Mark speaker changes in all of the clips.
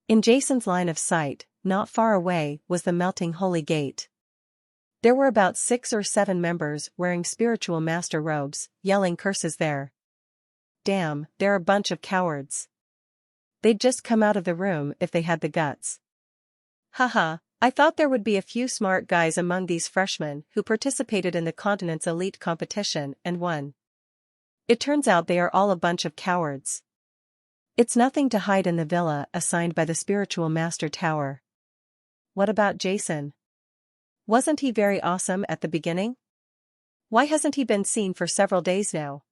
Speaker 1: In Jason's line of sight, not far away, was the melting holy gate. There were about 6 or 7 members wearing spiritual master robes, yelling curses there. Damn, they're a bunch of cowards. They'd just come out of the room if they had the guts. Haha, I thought there would be a few smart guys among these freshmen who participated in the continent's elite competition and won. It turns out they are all a bunch of cowards. It's nothing to hide in the villa assigned by the spiritual master tower. What about Jason? Wasn't he very awesome at the beginning? Why hasn't he been seen for several days now?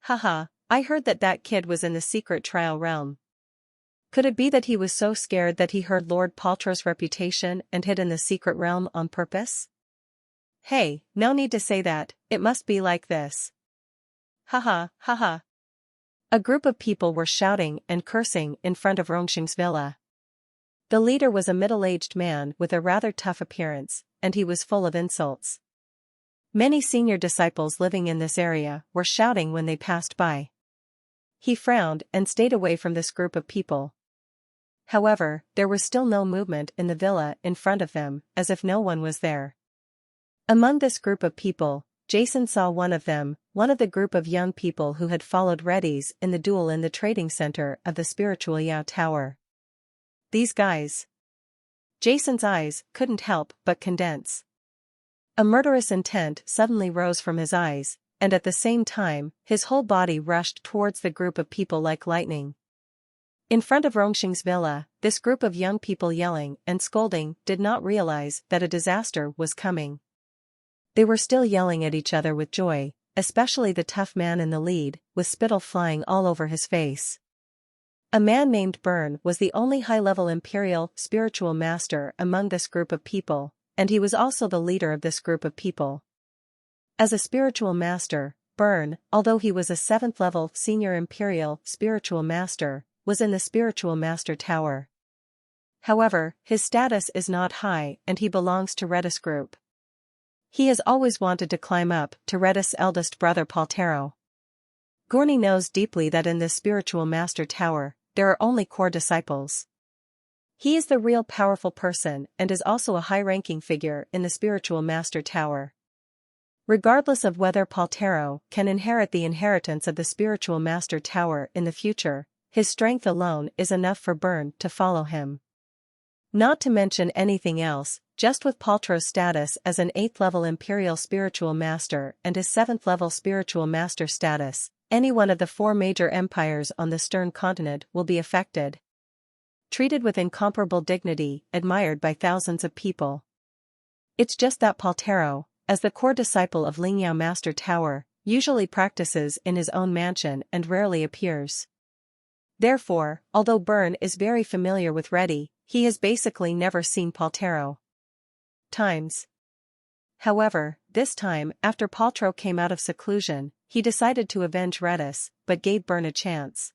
Speaker 1: Haha, I heard that kid was in the secret trial realm. Could it be that he was so scared that he heard Lord Paltrow's reputation and hid in the secret realm on purpose? Hey, no need to say that, it must be like this. Haha, haha. A group of people were shouting and cursing in front of Rongxing's villa. The leader was a middle-aged man with a rather tough appearance, and he was full of insults. Many senior disciples living in this area were shouting when they passed by. He frowned and stayed away from this group of people. However, there was still no movement in the villa in front of them, as if no one was there. Among this group of people, Jason saw one of them, one of the group of young people who had followed Reddies in the duel in the trading center of the spiritual Yao Tower. These guys. Jason's eyes couldn't help but condense. A murderous intent suddenly rose from his eyes, and at the same time, his whole body rushed towards the group of people like lightning. In front of Rongxing's villa, this group of young people yelling and scolding did not realize that a disaster was coming. They were still yelling at each other with joy, especially the tough man in the lead, with spittle flying all over his face. A man named Byrne was the only high-level imperial spiritual master among this group of people, and he was also the leader of this group of people. As a spiritual master, Byrne, although he was a 7th-level senior imperial spiritual master, was in the spiritual master tower. However, his status is not high and he belongs to Redis group. He has always wanted to climb up to Redis' eldest brother Paltero. Gurney knows deeply that in this spiritual master tower, there are only core disciples. He is the real powerful person and is also a high-ranking figure in the spiritual master tower. Regardless of whether Paltero can inherit the inheritance of the spiritual master tower in the future, his strength alone is enough for Byrne to follow him. Not to mention anything else, just with Paltrow's status as an 8th-level imperial spiritual master and his 7th-level spiritual master status, any one of the 4 major empires on the Stern continent will be affected. Treated with incomparable dignity, admired by thousands of people. It's just that Paltero, as the core disciple of Lingyao Master Tower, usually practices in his own mansion and rarely appears. Therefore, although Byrne is very familiar with Reddy, he has basically never seen Paltero. However, this time, after Paltrow came out of seclusion, he decided to avenge Redis, but gave Byrne a chance.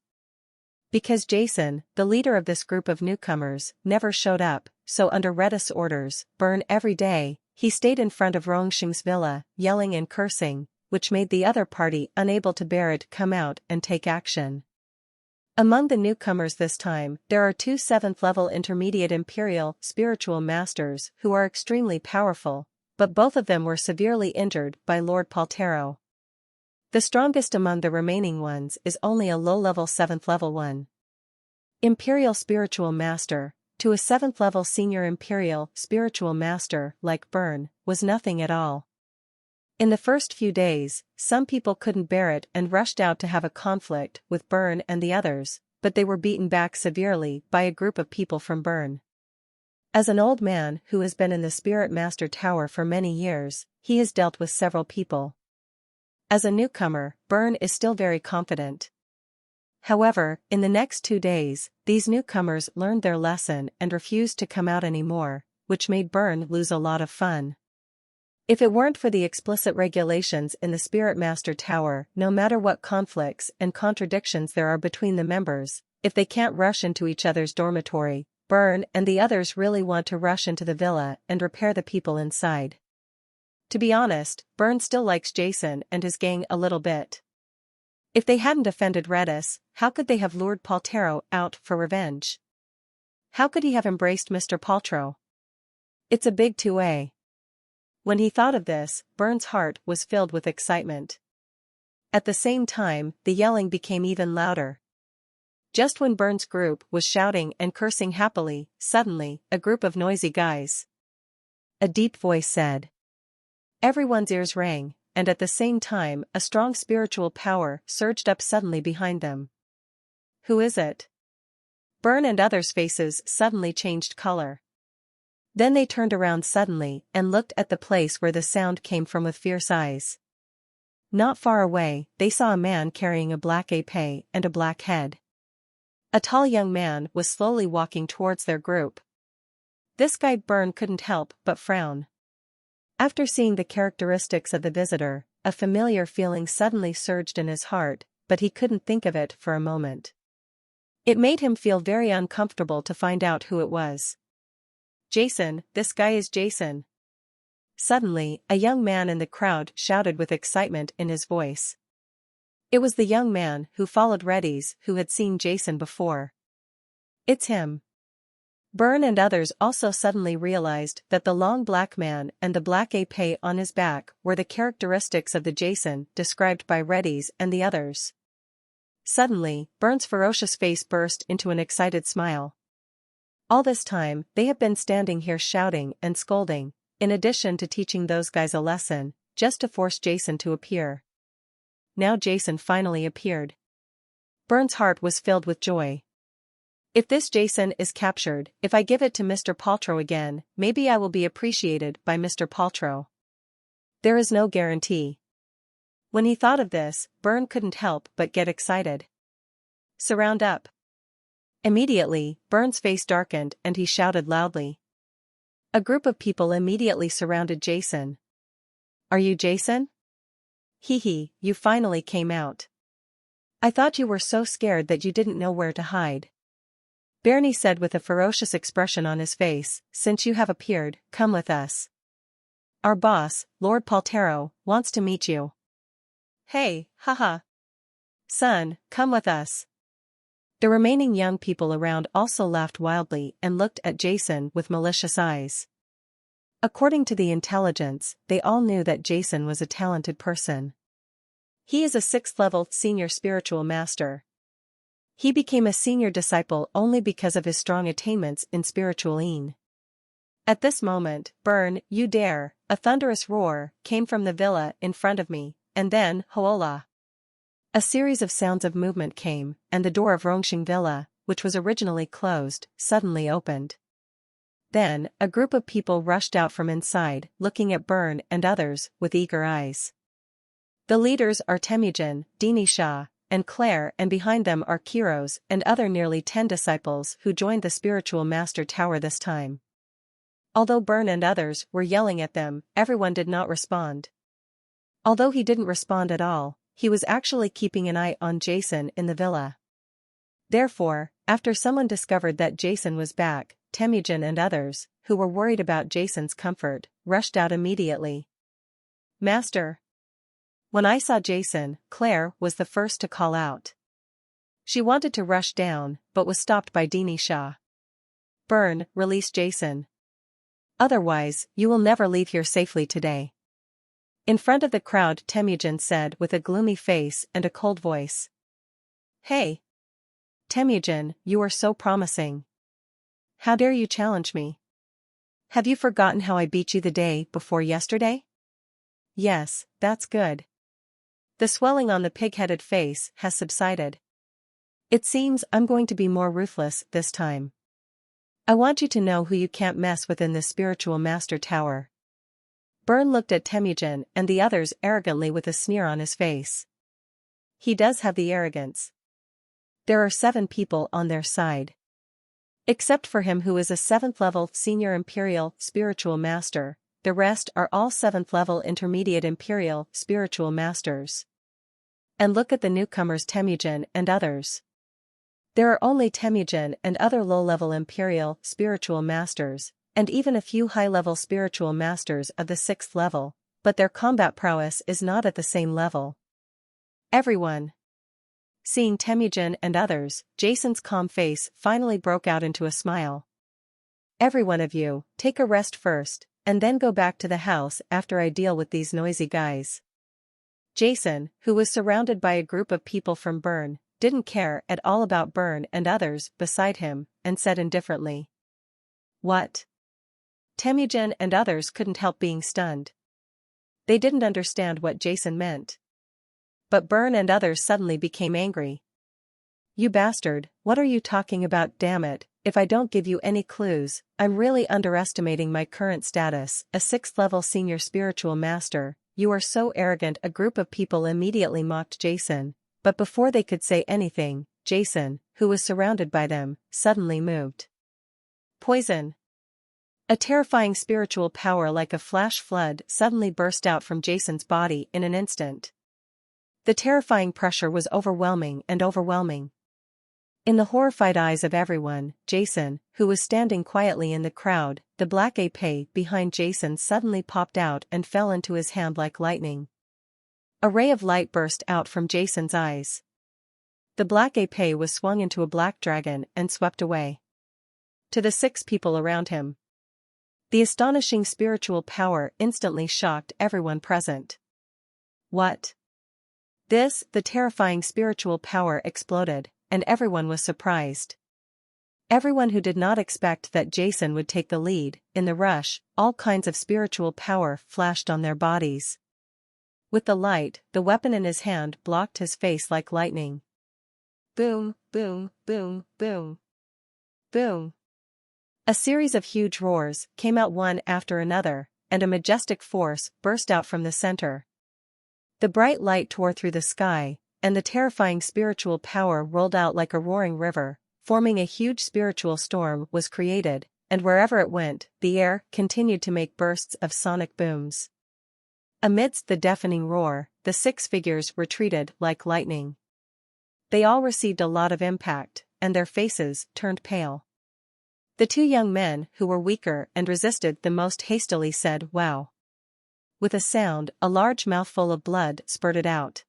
Speaker 1: Because Jason, the leader of this group of newcomers, never showed up, so under Redis' orders, Byrne every day, he stayed in front of Rongxing's villa, yelling and cursing, which made the other party unable to bear it come out and take action. Among the newcomers this time, there are 2 7th-level intermediate imperial spiritual masters who are extremely powerful, but both of them were severely injured by Lord Paltero. The strongest among the remaining ones is only a low-level 7th-level one. Imperial spiritual master, to a 7th-level senior imperial spiritual master like Byrne, was nothing at all. In the first few days, some people couldn't bear it and rushed out to have a conflict with Byrne and the others, but they were beaten back severely by a group of people from Byrne. As an old man who has been in the Spirit Master Tower for many years, he has dealt with several people. As a newcomer, Byrne is still very confident. However, in the next 2 days, these newcomers learned their lesson and refused to come out anymore, which made Byrne lose a lot of fun. If it weren't for the explicit regulations in the Spirit Master Tower, no matter what conflicts and contradictions there are between the members, if they can't rush into each other's dormitory, Byrne and the others really want to rush into the villa and repair the people inside. To be honest, Byrne still likes Jason and his gang a little bit. If they hadn't offended Redis, how could they have lured Paltero out for revenge? How could he have embraced Mr. Paltrow? It's a big 2A. When he thought of this, Byrne's heart was filled with excitement. At the same time, the yelling became even louder. Just when Byrne's group was shouting and cursing happily, suddenly, a group of noisy guys. A deep voice said. Everyone's ears rang, and at the same time, a strong spiritual power surged up suddenly behind them. Who is it? Byrne and others' faces suddenly changed color. Then they turned around suddenly and looked at the place where the sound came from with fierce eyes. Not far away, they saw a man carrying a black épée and a black head. A tall young man was slowly walking towards their group. This guy Byrne couldn't help but frown. After seeing the characteristics of the visitor, a familiar feeling suddenly surged in his heart, but he couldn't think of it for a moment. It made him feel very uncomfortable to find out who it was. Jason, this guy is Jason. Suddenly, a young man in the crowd shouted with excitement in his voice. It was the young man who followed Reddy's who had seen Jason before. It's him. Byrne and others also suddenly realized that the long black man and the black épée on his back were the characteristics of the Jason described by Reddy's and the others. Suddenly, Byrne's ferocious face burst into an excited smile. All this time, they have been standing here shouting and scolding, in addition to teaching those guys a lesson, just to force Jason to appear. Now Jason finally appeared. Byrne's heart was filled with joy. If this Jason is captured, if I give it to Mr. Paltrow again, maybe I will be appreciated by Mr. Paltrow. There is no guarantee. When he thought of this, Byrne couldn't help but get excited. Surround up. Immediately, Byrne's face darkened and he shouted loudly. A group of people immediately surrounded Jason. Are you Jason? Hee, you finally came out. I thought you were so scared that you didn't know where to hide. Bernie said with a ferocious expression on his face, since you have appeared, come with us. Our boss, Lord Paltrow, wants to meet you. Hey, haha. Son, come with us. The remaining young people around also laughed wildly and looked at Jason with malicious eyes. According to the intelligence, they all knew that Jason was a talented person. He is a 6th-level senior spiritual master. He became a senior disciple only because of his strong attainments in spiritual. At this moment, Byrne, you dare, a thunderous roar came from the villa in front of me, and then, hola. A series of sounds of movement came, and the door of Rongxing Villa, which was originally closed, suddenly opened. Then, a group of people rushed out from inside, looking at Byrne and others with eager eyes. The leaders are Temujin, Dinisha, and Claire, and behind them are Kiros and other nearly 10 disciples who joined the spiritual master tower this time. Although Byrne and others were yelling at them, everyone did not respond. Although he didn't respond at all, he was actually keeping an eye on Jason in the villa. Therefore, after someone discovered that Jason was back, Temujin and others, who were worried about Jason's comfort, rushed out immediately. Master. When I saw Jason, Claire was the first to call out. She wanted to rush down, but was stopped by Dinisha. Byrne, release Jason. Otherwise, you will never leave here safely today. In front of the crowd, Temujin said with a gloomy face and a cold voice. Hey! Temujin, you are so promising. How dare you challenge me? Have you forgotten how I beat you the day before yesterday? Yes, that's good. The swelling on the pig-headed face has subsided. It seems I'm going to be more ruthless this time. I want you to know who you can't mess with in this spiritual master tower. Byrne looked at Temujin and the others arrogantly with a sneer on his face. He does have the arrogance. There are 7 people on their side. Except for him who is a 7th-level senior imperial spiritual master, the rest are all 7th-level intermediate imperial spiritual masters. And look at the newcomers Temujin and others. There are only Temujin and other low-level imperial spiritual masters, and even a few high-level spiritual masters of the 6th level, but their combat prowess is not at the same level. Everyone. Seeing Temujin and others, Jason's calm face finally broke out into a smile. Every one of you, take a rest first, and then go back to the house after I deal with these noisy guys. Jason, who was surrounded by a group of people from Byrne, didn't care at all about Byrne and others beside him, and said indifferently. What? Temujin and others couldn't help being stunned. They didn't understand what Jason meant. But Byrne and others suddenly became angry. You bastard, what are you talking about, damn it? If I don't give you any clues, I'm really underestimating my current status, a 6th level senior spiritual master. You are so arrogant. A group of people immediately mocked Jason, but before they could say anything, Jason, who was surrounded by them, suddenly moved. Poison. A terrifying spiritual power like a flash flood suddenly burst out from Jason's body in an instant. The terrifying pressure was overwhelming and overwhelming. In the horrified eyes of everyone, Jason, who was standing quietly in the crowd, the black épée behind Jason suddenly popped out and fell into his hand like lightning. A ray of light burst out from Jason's eyes. The black épée was swung into a black dragon and swept away. To the 6 people around him. The astonishing spiritual power instantly shocked everyone present. What? This, the terrifying spiritual power exploded, and everyone was surprised. Everyone who did not expect that Jason would take the lead, in the rush, all kinds of spiritual power flashed on their bodies. With the light, the weapon in his hand blocked his face like lightning. Boom, boom, boom, boom. Boom. A series of huge roars came out one after another, and a majestic force burst out from the center. The bright light tore through the sky, and the terrifying spiritual power rolled out like a roaring river, forming a huge spiritual storm was created, and wherever it went, the air continued to make bursts of sonic booms. Amidst the deafening roar, the 6 figures retreated like lightning. They all received a lot of impact, and their faces turned pale. The 2 young men who were weaker and resisted the most hastily said, "Wow." With a sound, a large mouthful of blood spurted out.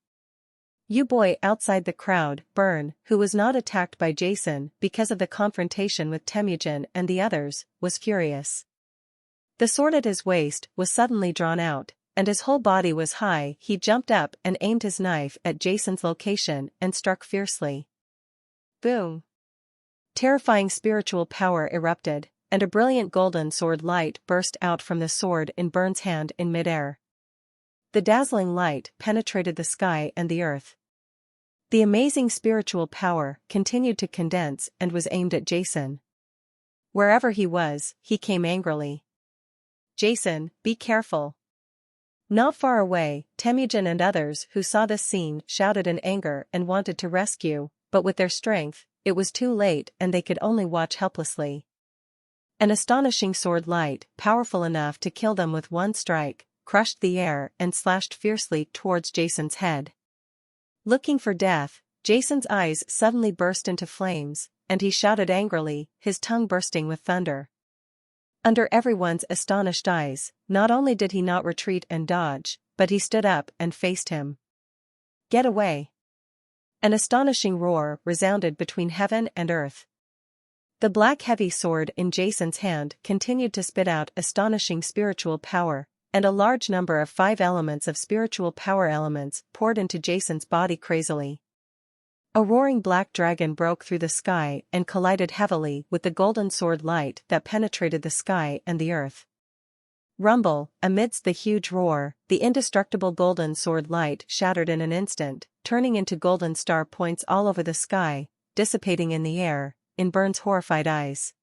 Speaker 1: You boy outside the crowd, Byrne, who was not attacked by Jason because of the confrontation with Temujin and the others, was furious. The sword at his waist was suddenly drawn out, and his whole body was high. He jumped up and aimed his knife at Jason's location and struck fiercely. Boom. Terrifying spiritual power erupted, and a brilliant golden sword light burst out from the sword in Byrne's hand in midair. The dazzling light penetrated the sky and the earth. The amazing spiritual power continued to condense and was aimed at Jason. Wherever he was, he came angrily. Jason, be careful. Not far away, Temujin and others who saw this scene shouted in anger and wanted to rescue, but with their strength, it was too late and they could only watch helplessly. An astonishing sword light, powerful enough to kill them with one strike, crushed the air and slashed fiercely towards Jason's head. Looking for death, Jason's eyes suddenly burst into flames, and he shouted angrily, his tongue bursting with thunder. Under everyone's astonished eyes, not only did he not retreat and dodge, but he stood up and faced him. Get away! An astonishing roar resounded between heaven and earth. The black heavy sword in Jason's hand continued to spit out astonishing spiritual power, and a large number of 5 elements of spiritual power elements poured into Jason's body crazily. A roaring black dragon broke through the sky and collided heavily with the golden sword light that penetrated the sky and the earth. Rumble, amidst the huge roar, the indestructible golden sword light shattered in an instant, turning into golden star points all over the sky, dissipating in the air, in Byrne's horrified eyes.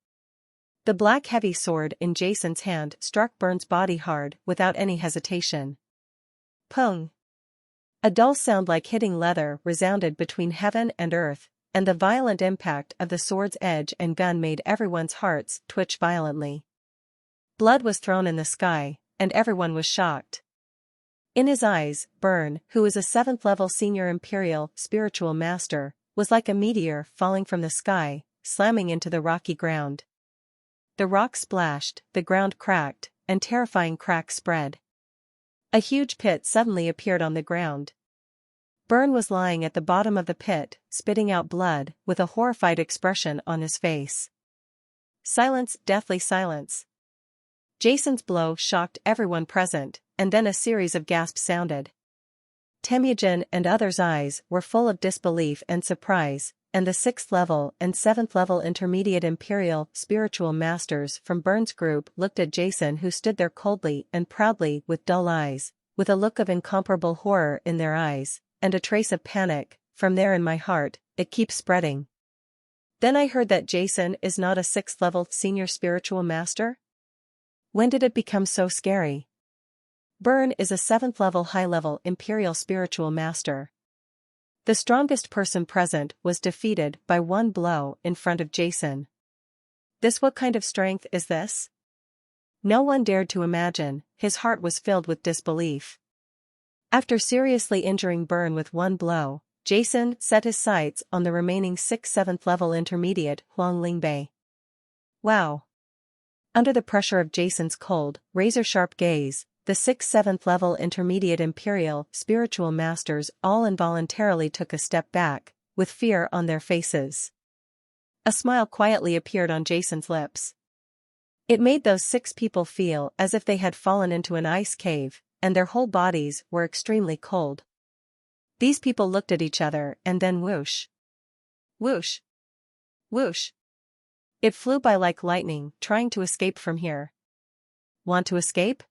Speaker 1: The black heavy sword in Jason's hand struck Byrne's body hard without any hesitation. Pung! A dull sound like hitting leather resounded between heaven and earth, and the violent impact of the sword's edge and gun made everyone's hearts twitch violently. Blood was thrown in the sky, and everyone was shocked. In his eyes, Byrne, who was a 7th-level senior imperial spiritual master, was like a meteor falling from the sky, slamming into the rocky ground. The rock splashed, the ground cracked, and terrifying cracks spread. A huge pit suddenly appeared on the ground. Byrne was lying at the bottom of the pit, spitting out blood, with a horrified expression on his face. Silence, deathly silence. Jason's blow shocked everyone present, and then a series of gasps sounded. Temujin and others' eyes were full of disbelief and surprise, and the 6th level and 7th level intermediate imperial spiritual masters from Byrne's group looked at Jason, who stood there coldly and proudly with dull eyes, with a look of incomparable horror in their eyes, and a trace of panic. From there in my heart, it keeps spreading. Then I heard that Jason is not a 6th level senior spiritual master? When did it become so scary? Byrne is a 7th level high-level imperial spiritual master. The strongest person present was defeated by one blow in front of Jason. What kind of strength is this? No one dared to imagine. His heart was filled with disbelief. After seriously injuring Byrne with one blow, Jason set his sights on the remaining 6th 7th level intermediate Huang Lingbei. Wow! Under the pressure of Jason's cold, razor-sharp gaze, the 6th 7th level intermediate imperial spiritual masters all involuntarily took a step back, with fear on their faces. A smile quietly appeared on Jason's lips. It made those 6 people feel as if they had fallen into an ice cave, and their whole bodies were extremely cold. These people looked at each other, and then whoosh. Whoosh. Whoosh. It flew by like lightning, trying to escape from here. Want to escape?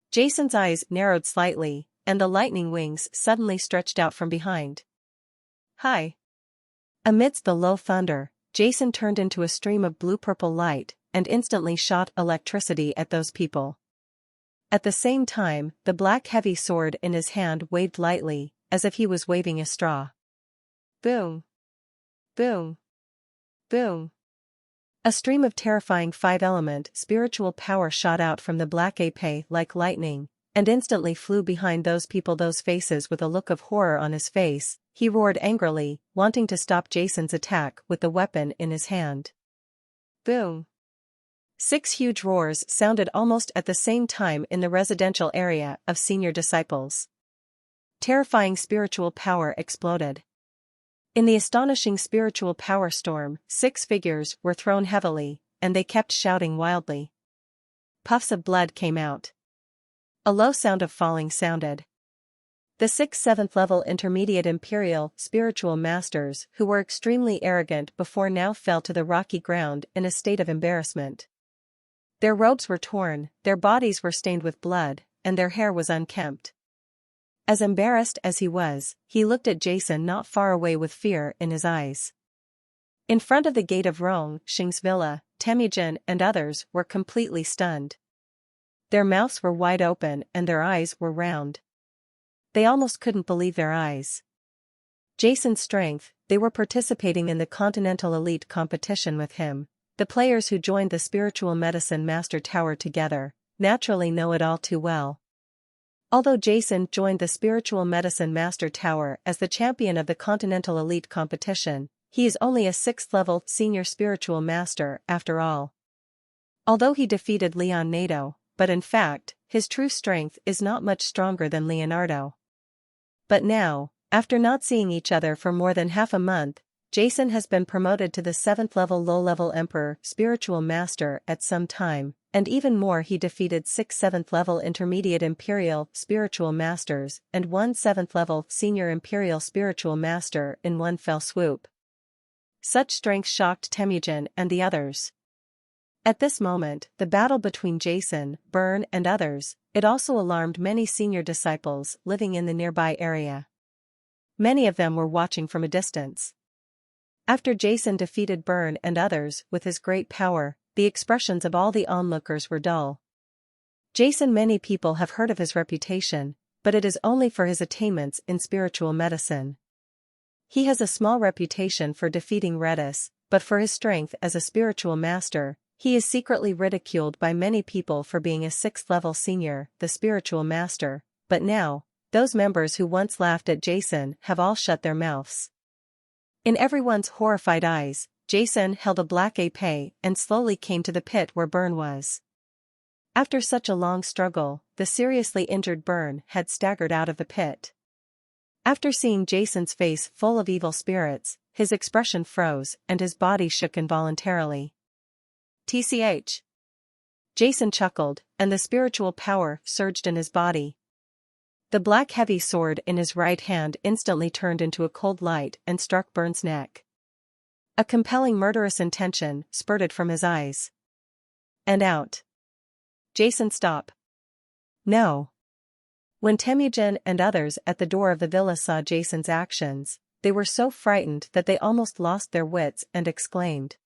Speaker 1: Jason's eyes narrowed slightly, and the lightning wings suddenly stretched out from behind. Hi! Amidst the low thunder, Jason turned into a stream of blue-purple light, and instantly shot electricity at those people. At the same time, the black heavy sword in his hand waved lightly, as if he was waving a straw. Boom! Boom! Boom! A stream of terrifying 5-element spiritual power shot out from the black ape like lightning, and instantly flew behind those people, those faces. With a look of horror on his face, he roared angrily, wanting to stop Jason's attack with the weapon in his hand. Boom! 6 huge roars sounded almost at the same time in the residential area of senior disciples. Terrifying spiritual power exploded. In the astonishing spiritual power storm, 6 figures were thrown heavily, and they kept shouting wildly. Puffs of blood came out. A low sound of falling sounded. The 6th 7th level intermediate imperial spiritual masters, who were extremely arrogant before, now fell to the rocky ground in a state of embarrassment. Their robes were torn, their bodies were stained with blood, and their hair was unkempt. As embarrassed as he was, he looked at Jason not far away with fear in his eyes. In front of the gate of Rong Xing's villa, Temujin and others were completely stunned. Their mouths were wide open and their eyes were round. They almost couldn't believe their eyes. Jason's strength. They were participating in the Continental Elite competition with him. The players who joined the Spiritual Medicine Master Tower together naturally know it all too well. Although Jason joined the Spiritual Medicine Master Tower as the champion of the Continental Elite competition, he is only a 6th level senior spiritual master after all. Although he defeated Leonardo, but in fact, his true strength is not much stronger than Leonardo. But now, after not seeing each other for more than half a month, Jason has been promoted to the 7th level low-level Emperor spiritual master at some time, and even more, he defeated 6 7th level intermediate imperial spiritual masters and 1 7th level senior imperial spiritual master in one fell swoop. Such strength shocked Temujin and the others. At this moment, the battle between Jason, Byrne and others, it also alarmed many senior disciples living in the nearby area. Many of them were watching from a distance. After Jason defeated Byrne and others with his great power, the expressions of all the onlookers were dull. Jason, many people have heard of his reputation, but it is only for his attainments in spiritual medicine. He has a small reputation for defeating Redis, but for his strength as a spiritual master, he is secretly ridiculed by many people for being a 6th level senior, the spiritual master, but now, those members who once laughed at Jason have all shut their mouths. In everyone's horrified eyes, Jason held a black épée and slowly came to the pit where Byrne was. After such a long struggle, the seriously injured Byrne had staggered out of the pit. After seeing Jason's face full of evil spirits, his expression froze and his body shook involuntarily. TCH. Jason chuckled, and the spiritual power surged in his body. The black heavy sword in his right hand instantly turned into a cold light and struck Burn's neck. A compelling murderous intention spurted from his eyes. And out. Jason, stop. No. When Temujin and others at the door of the villa saw Jason's actions, they were so frightened that they almost lost their wits and exclaimed.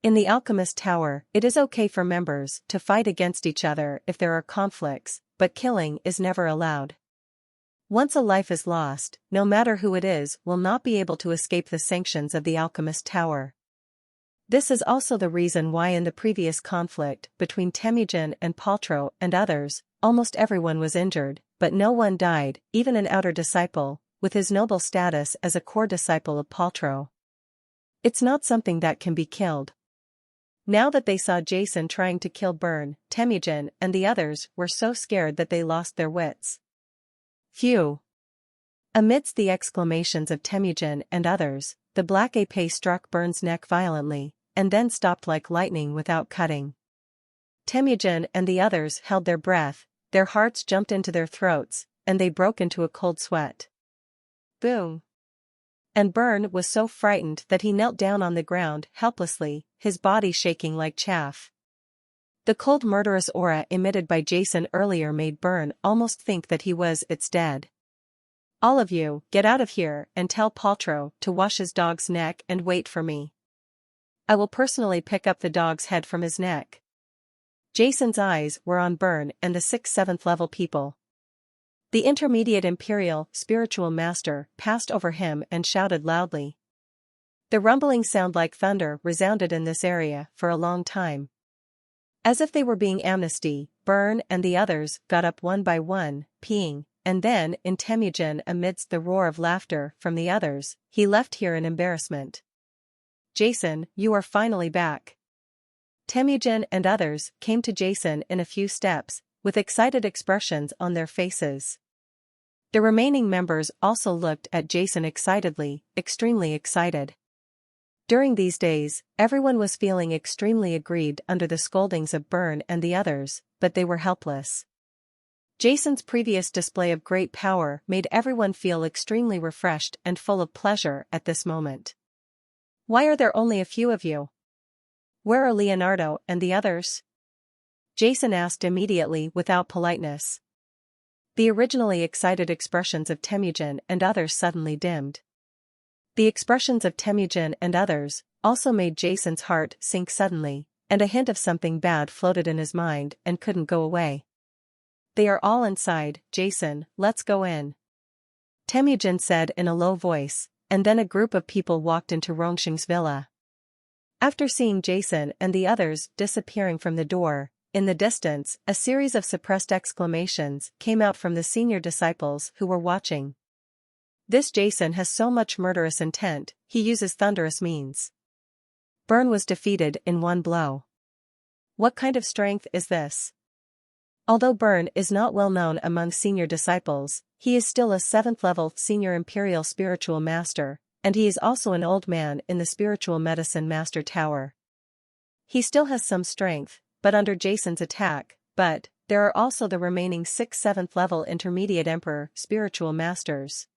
Speaker 1: In the Alchemist Tower, it is okay for members to fight against each other if there are conflicts, but killing is never allowed. Once a life is lost, no matter who it is will not be able to escape the sanctions of the Alchemist Tower. This is also the reason why in the previous conflict between Temujin and Paltrow and others, almost everyone was injured, but no one died, even an outer disciple, with his noble status as a core disciple of Paltrow. It's not something that can be killed. Now that they saw Jason trying to kill Burn, Temujin and the others were so scared that they lost their wits. Phew! Amidst the exclamations of Temujin and others, the black épée struck Burn's neck violently, and then stopped like lightning without cutting. Temujin and the others held their breath, their hearts jumped into their throats, and they broke into a cold sweat. Boom! And Burn was so frightened that he knelt down on the ground helplessly, his body shaking like chaff. The cold murderous aura emitted by Jason earlier made Burn almost think that he was dead. All of you, get out of here and tell Paltrow to wash his dog's neck and wait for me. I will personally pick up the dog's head from his neck. Jason's eyes were on Burn and the 6th-7th level people. The intermediate Imperial spiritual master passed over him and shouted loudly. The rumbling sound like thunder resounded in this area for a long time. As if they were being amnesty, Burn and the others got up one by one, peeing, and then in Temujin amidst the roar of laughter from the others, he left here in embarrassment. Jason, you are finally back. Temujin and others came to Jason in a few steps, with excited expressions on their faces. The remaining members also looked at Jason excitedly, extremely excited. During these days, everyone was feeling extremely aggrieved under the scoldings of Burn and the others, but they were helpless. Jason's previous display of great power made everyone feel extremely refreshed and full of pleasure at this moment. Why are there only a few of you? Where are Leonardo and the others? Jason asked immediately without politeness. The originally excited expressions of Temujin and others suddenly dimmed. The expressions of Temujin and others also made Jason's heart sink suddenly, and a hint of something bad floated in his mind and couldn't go away. They are all inside, Jason, let's go in. Temujin said in a low voice, and then a group of people walked into Rongxing's villa. After seeing Jason and the others disappearing from the door, in the distance, a series of suppressed exclamations came out from the senior disciples who were watching. This Jason has so much murderous intent, he uses thunderous means. Burn was defeated in one blow. What kind of strength is this? Although Burn is not well known among senior disciples, he is still a 7th-level senior Imperial spiritual master, and he is also an old man in the spiritual medicine master tower. He still has some strength, but under Jason's attack, but there are also the remaining 6th-7th level intermediate Emperor spiritual masters.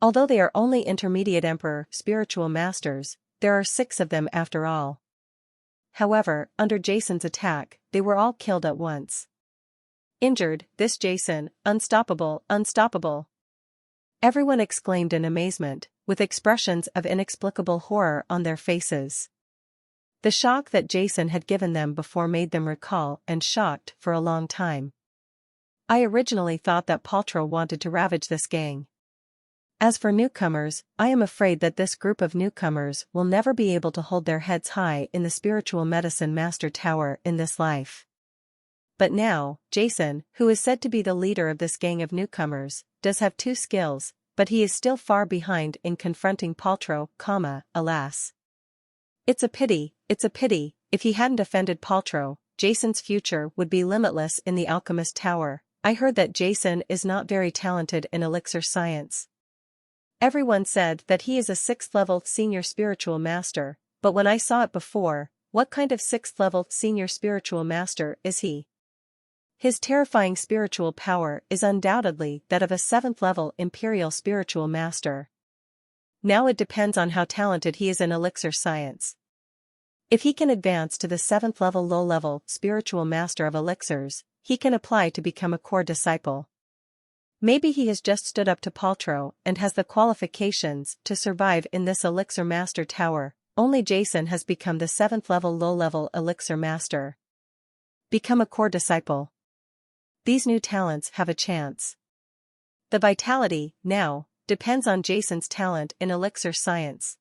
Speaker 1: Although they are only intermediate Emperor spiritual masters, there are 6 of them after all. However, under Jason's attack, they were all killed at once. Injured, this Jason, unstoppable, unstoppable. Everyone exclaimed in amazement, with expressions of inexplicable horror on their faces. The shock that Jason had given them before made them recall and shocked for a long time. I originally thought that Paltrow wanted to ravage this gang. As for newcomers, I am afraid that this group of newcomers will never be able to hold their heads high in the spiritual medicine master tower in this life. But now, Jason, who is said to be the leader of this gang of newcomers, does have 2 skills, but he is still far behind in confronting Paltrow, alas. It's a pity, if he hadn't offended Paltrow, Jason's future would be limitless in the Alchemist Tower. I heard that Jason is not very talented in elixir science. Everyone said that he is a 6th-level senior spiritual master, but when I saw it before, what kind of 6th level senior spiritual master is he? His terrifying spiritual power is undoubtedly that of a 7th level imperial spiritual master. Now it depends on how talented he is in elixir science. If he can advance to the 7th level low-level spiritual master of elixirs, he can apply to become a core disciple. Maybe he has just stood up to Paltrow and has the qualifications to survive in this elixir master tower. Only Jason has become the 7th level low-level elixir master. Become a core disciple. These new talents have a chance. The vitality, now, depends on Jason's talent in elixir science.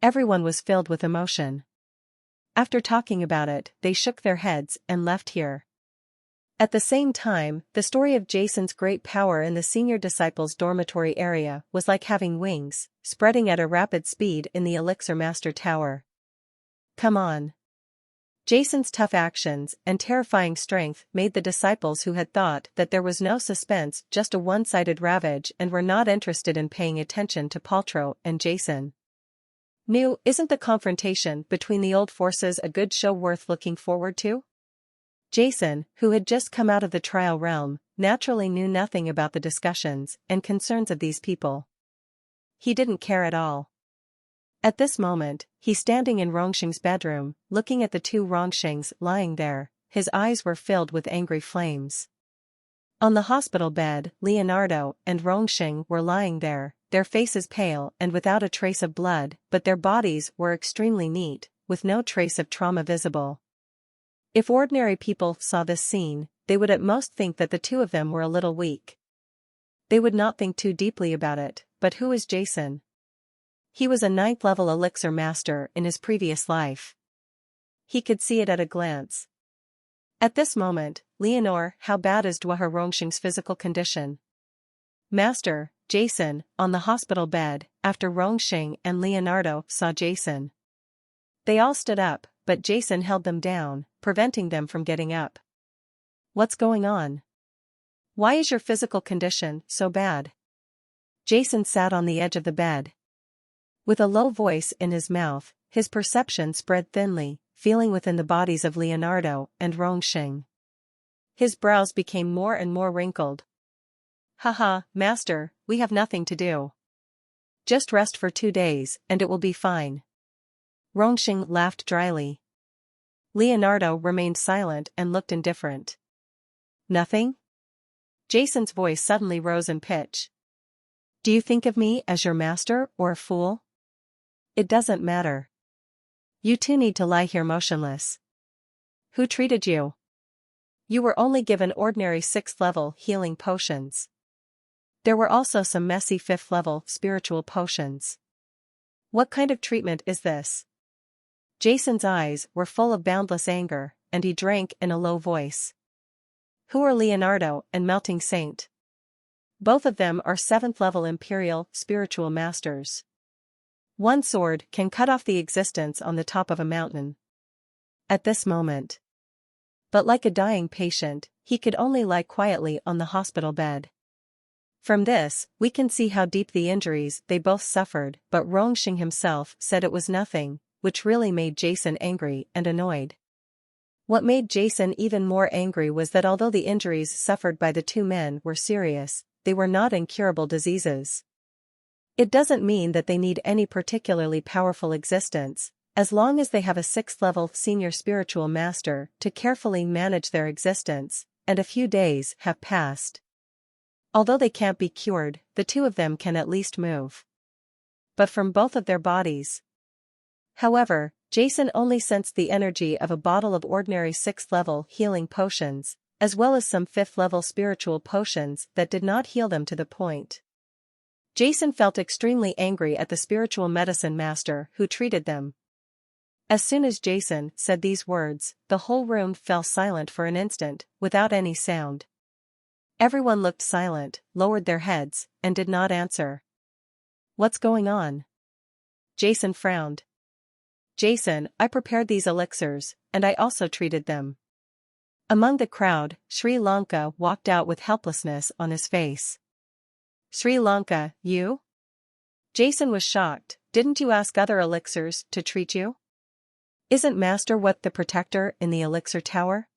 Speaker 1: Everyone was filled with emotion. After talking about it, they shook their heads and left here. At the same time, the story of Jason's great power in the senior disciples' dormitory area was like having wings, spreading at a rapid speed in the elixir master tower. Come on. Jason's tough actions and terrifying strength made the disciples who had thought that there was no suspense just a one-sided ravage and were not interested in paying attention to Paltrow and Jason. Isn't the confrontation between the old forces a good show worth looking forward to? Jason, who had just come out of the trial realm, naturally knew nothing about the discussions and concerns of these people. He didn't care at all. At this moment, he's standing in Rongxing's bedroom, looking at the two Rongxings lying there. His eyes were filled with angry flames. On the hospital bed, Leonardo and Rongxing were lying there, their faces pale and without a trace of blood, but their bodies were extremely neat, with no trace of trauma visible. If ordinary people saw this scene, they would at most think that the two of them were a little weak. They would not think too deeply about it, but who is Jason? He was a 9th level elixir master in his previous life. He could see it at a glance. At this moment, Leonor, how bad is Dwaha Rongxing's physical condition? Master, Jason, on the hospital bed, after Rongxing and Leonardo saw Jason. They all stood up, but Jason held them down, preventing them from getting up. What's going on? Why is your physical condition so bad? Jason sat on the edge of the bed. With a low voice in his mouth, his perception spread thinly, feeling within the bodies of Leonardo and Rongxing. His brows became more and more wrinkled. Haha, master, we have nothing to do. Just rest for 2 days, and it will be fine. Rongxing laughed dryly. Leonardo remained silent and looked indifferent. Nothing? Jason's voice suddenly rose in pitch. Do you think of me as your master or a fool? It doesn't matter. You two need to lie here motionless. Who treated you? You were only given ordinary 6th level healing potions. There were also some messy 5th level spiritual potions. What kind of treatment is this? Jason's eyes were full of boundless anger, and he drank in a low voice. Who are Leonardo and Melting Saint? Both of them are 7th level imperial spiritual masters. One sword can cut off the existence on the top of a mountain. At this moment. But like a dying patient, he could only lie quietly on the hospital bed. From this, we can see how deep the injuries they both suffered, but Rongxing himself said it was nothing, which really made Jason angry and annoyed. What made Jason even more angry was that although the injuries suffered by the two men were serious, they were not incurable diseases. It doesn't mean that they need any particularly powerful existence, as long as they have a 6th level senior spiritual master to carefully manage their existence, and a few days have passed. Although they can't be cured, the two of them can at least move. But from both of their bodies. However, Jason only sensed the energy of a bottle of ordinary 6th level healing potions, as well as some 5th level spiritual potions that did not heal them to the point. Jason felt extremely angry at the spiritual medicine master who treated them. As soon as Jason said these words, the whole room fell silent for an instant, without any sound. Everyone looked silent, lowered their heads, and did not answer. What's going on? Jason frowned. Jason, I prepared these elixirs, and I also treated them. Among the crowd, Sri Lanka walked out with helplessness on his face. Sri Lanka, you? Jason was shocked. Didn't you ask other elixirs to treat you? Isn't Master What the protector in the elixir tower?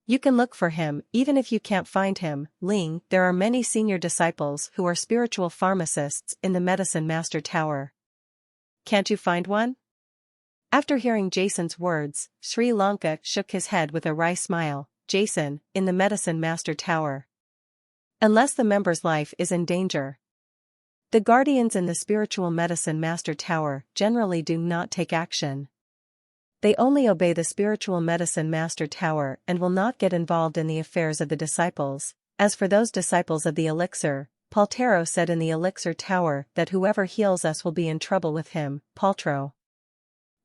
Speaker 1: You can look for him, even if you can't find him, Ling. There are many senior disciples who are spiritual pharmacists in the medicine master tower. Can't you find one? After hearing Jason's words, Sri Lanka shook his head with a wry smile. Jason, in the medicine master tower. Unless the member's life is in danger. The guardians in the spiritual medicine master tower generally do not take action. They only obey the spiritual medicine master tower and will not get involved in the affairs of the disciples. As for those disciples of the elixir, Paltero said in the elixir tower that whoever heals us will be in trouble with him. Paltro.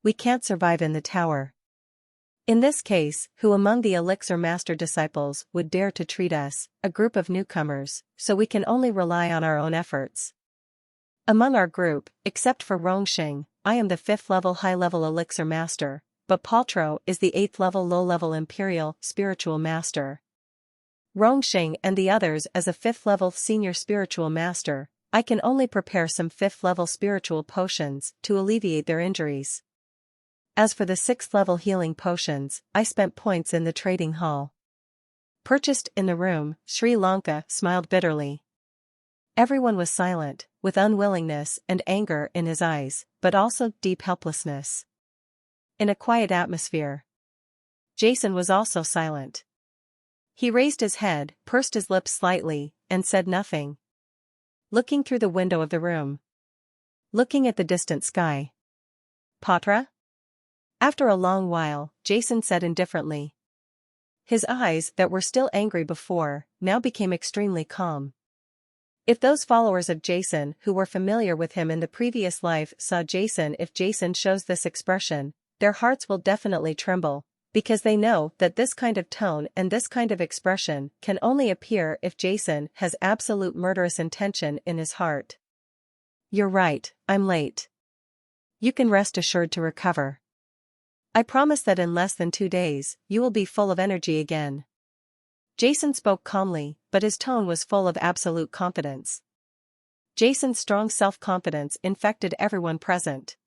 Speaker 1: We can't survive in the tower. In this case, who among the elixir master disciples would dare to treat us, a group of newcomers, so we can only rely on our own efforts. Among our group, except for Rongxing, I am the 5th level high-level elixir master, but Paltro is the 8th level low-level imperial spiritual master. Rongxing and the others as a 5th level senior spiritual master. I can only prepare some 5th level spiritual potions to alleviate their injuries. As for the 6th level healing potions, I spent points in the trading hall. Purchased in the room, Sri Lanka smiled bitterly. Everyone was silent, with unwillingness and anger in his eyes, but also deep helplessness. In a quiet atmosphere. Jason was also silent. He raised his head, pursed his lips slightly, and said nothing. Looking through the window of the room. Looking at the distant sky. Patra? After a long while, Jason said indifferently. His eyes that were still angry before, now became extremely calm. If those followers of Jason who were familiar with him in the previous life saw Jason, if Jason shows this expression, their hearts will definitely tremble, because they know that this kind of tone and this kind of expression can only appear if Jason has absolute murderous intention in his heart. You're right, I'm late. You can rest assured to recover. I promise that in less than 2 days, you will be full of energy again. Jason spoke calmly, but his tone was full of absolute confidence. Jason's strong self-confidence infected everyone present.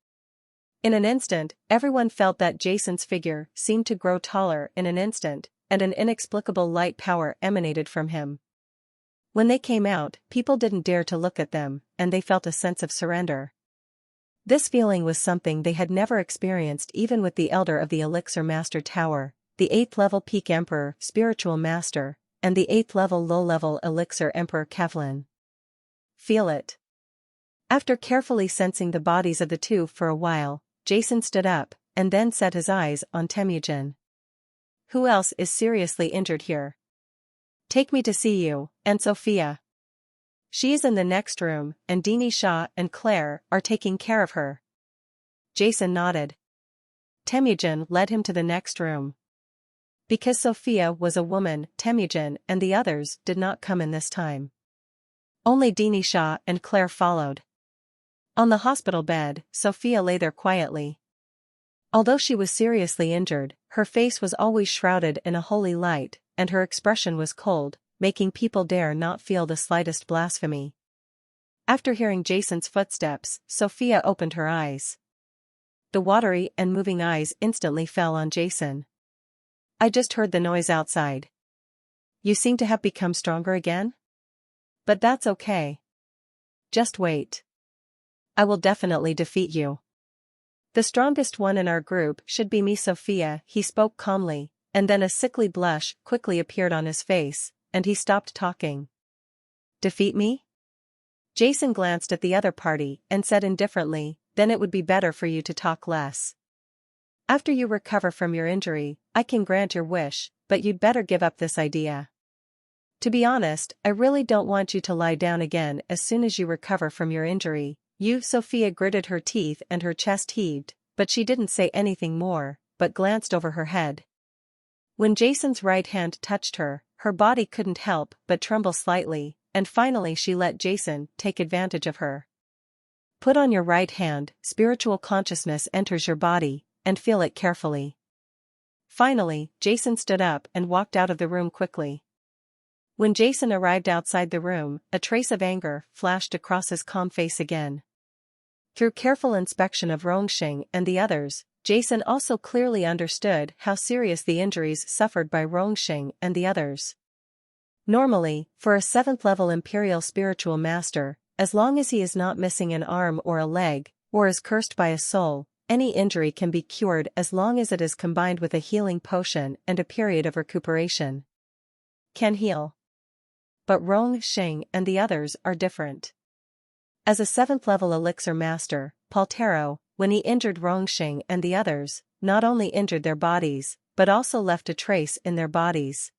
Speaker 1: In an instant, everyone felt that Jason's figure seemed to grow taller in an instant, and an inexplicable light power emanated from him. When they came out, people didn't dare to look at them, and they felt a sense of surrender. This feeling was something they had never experienced even with the elder of the elixir master tower, the 8th level peak emperor spiritual master, and the 8th level low-level elixir emperor Kevlin. Feel it. After carefully sensing the bodies of the two for a while, Jason stood up, and then set his eyes on Temujin. Who else is seriously injured here? Take me to see you, and Sophia. She is in the next room, and Dini Shah and Claire are taking care of her. Jason nodded. Temujin led him to the next room. Because Sophia was a woman, Temujin and the others did not come in this time. Only Dini Shah and Claire followed. On the hospital bed, Sophia lay there quietly. Although she was seriously injured, her face was always shrouded in a holy light, and her expression was cold, making people dare not feel the slightest blasphemy. After hearing Jason's footsteps, Sophia opened her eyes. The watery and moving eyes instantly fell on Jason. I just heard the noise outside. You seem to have become stronger again? But that's okay. Just wait. I will definitely defeat you. The strongest one in our group should be me, Sophia. He spoke calmly, and then a sickly blush quickly appeared on his face, and he stopped talking. Defeat me? Jason glanced at the other party and said indifferently, then it would be better for you to talk less. After you recover from your injury, I can grant your wish, but you'd better give up this idea. To be honest, I really don't want you to lie down again as soon as you recover from your injury. You, Sophia gritted her teeth and her chest heaved, but she didn't say anything more, but glanced over her head. When Jason's right hand touched her, her body couldn't help but tremble slightly, and finally she let Jason take advantage of her. Put on your right hand, spiritual consciousness enters your body, and feel it carefully. Finally, Jason stood up and walked out of the room quickly. When Jason arrived outside the room, a trace of anger flashed across his calm face again. Through careful inspection of Rongxing and the others, Jason also clearly understood how serious the injuries suffered by Rongxing and the others. Normally, for a 7th-level Imperial Spiritual Master, as long as he is not missing an arm or a leg, or is cursed by a soul, any injury can be cured as long as it is combined with a healing potion and a period of recuperation. Can heal. But Rongxing and the others are different. As a 7th-level elixir master, Paltero, when he injured Rongxing and the others, not only injured their bodies, but also left a trace in their bodies.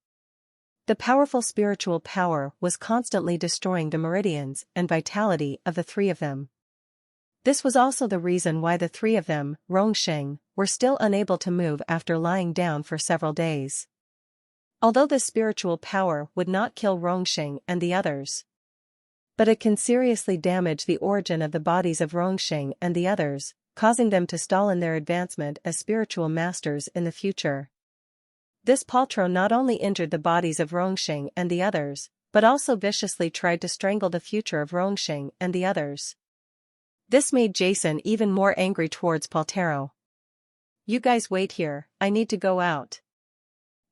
Speaker 1: The powerful spiritual power was constantly destroying the meridians and vitality of the three of them. This was also the reason why the three of them, Rongxing, were still unable to move after lying down for several days. Although this spiritual power would not kill Rongxing and the others, but it can seriously damage the origin of the bodies of Rongxing and the others, causing them to stall in their advancement as spiritual masters in the future. This Paltro not only injured the bodies of Rongxing and the others, but also viciously tried to strangle the future of Rongxing and the others. This made Jason even more angry towards Paltero. "You guys wait here, I need to go out."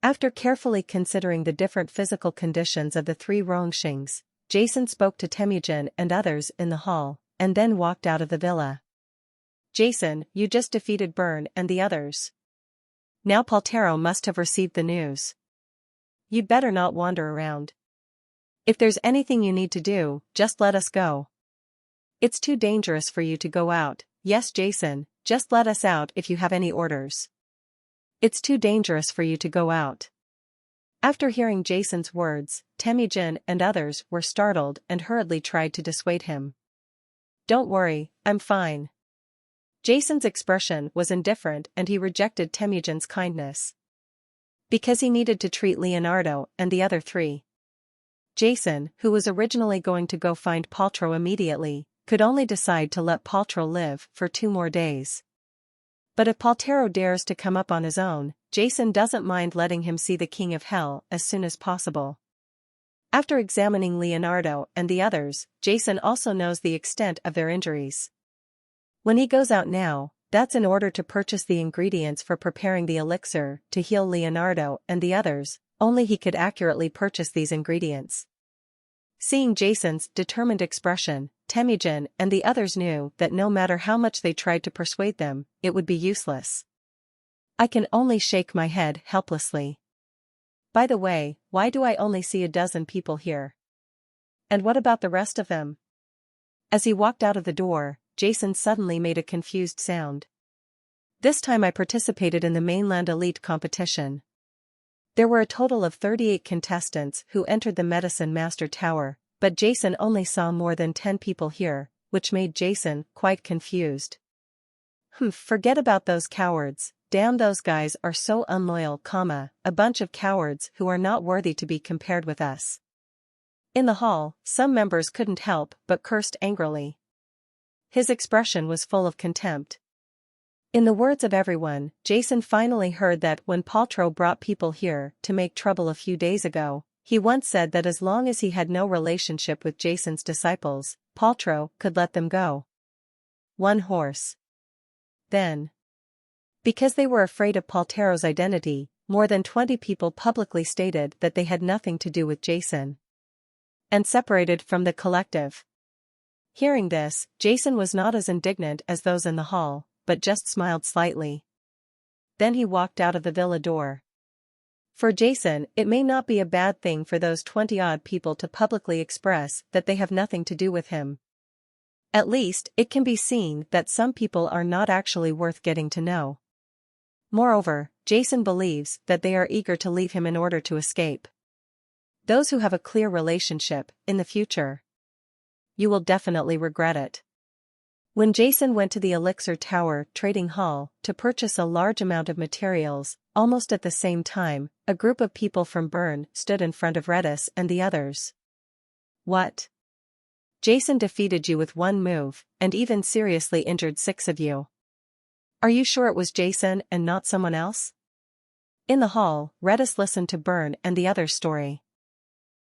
Speaker 1: After carefully considering the different physical conditions of the three Rongxings, Jason spoke to Temujin and others in the hall, and then walked out of the villa. "Jason, you just defeated Byrne and the others. Now Paltero must have received the news. You'd better not wander around. If there's anything you need to do, just let us go. It's too dangerous for you to go out." "Yes, Jason, just let us out if you have any orders. It's too dangerous for you to go out." After hearing Jason's words, Temujin and others were startled and hurriedly tried to dissuade him. "Don't worry, I'm fine." Jason's expression was indifferent and he rejected Temujin's kindness. Because he needed to treat Leonardo and the other three. Jason, who was originally going to go find Paltro immediately, could only decide to let Paltro live for 2 more days. But if Paltero dares to come up on his own, Jason doesn't mind letting him see the King of Hell as soon as possible. After examining Leonardo and the others, Jason also knows the extent of their injuries. When he goes out now, that's in order to purchase the ingredients for preparing the elixir to heal Leonardo and the others. Only he could accurately purchase these ingredients. Seeing Jason's determined expression, Temujin and the others knew that no matter how much they tried to persuade them, it would be useless. I can only shake my head helplessly. By the way, why do I only see a dozen people here? And what about the rest of them? As he walked out of the door, Jason suddenly made a confused sound. This time I participated in the mainland elite competition. There were a total of 38 contestants who entered the Medicine Master Tower, but Jason only saw more than 10 people here, which made Jason quite confused. Forget about those cowards, damn those guys are so unloyal, a bunch of cowards who are not worthy to be compared with us. In the hall, some members couldn't help but cursed angrily. His expression was full of contempt. In the words of everyone, Jason finally heard that when Paltro brought people here to make trouble a few days ago, he once said that as long as he had no relationship with Jason's disciples, Paltro could let them go. One horse. Then, because they were afraid of Paltero's identity, more than 20 people publicly stated that they had nothing to do with Jason and separated from the collective. Hearing this, Jason was not as indignant as those in the hall, but just smiled slightly. Then he walked out of the villa door. For Jason, it may not be a bad thing for those 20-odd people to publicly express that they have nothing to do with him. At least, it can be seen that some people are not actually worth getting to know. Moreover, Jason believes that they are eager to leave him in order to escape. Those who have a clear relationship, in the future, you will definitely regret it. When Jason went to the Elixir Tower trading hall to purchase a large amount of materials, almost at the same time, a group of people from Byrne stood in front of Redis and the others. What? Jason defeated you with one move, and even seriously injured 6 of you. Are you sure it was Jason and not someone else? In the hall, Redis listened to Byrne and the other's story.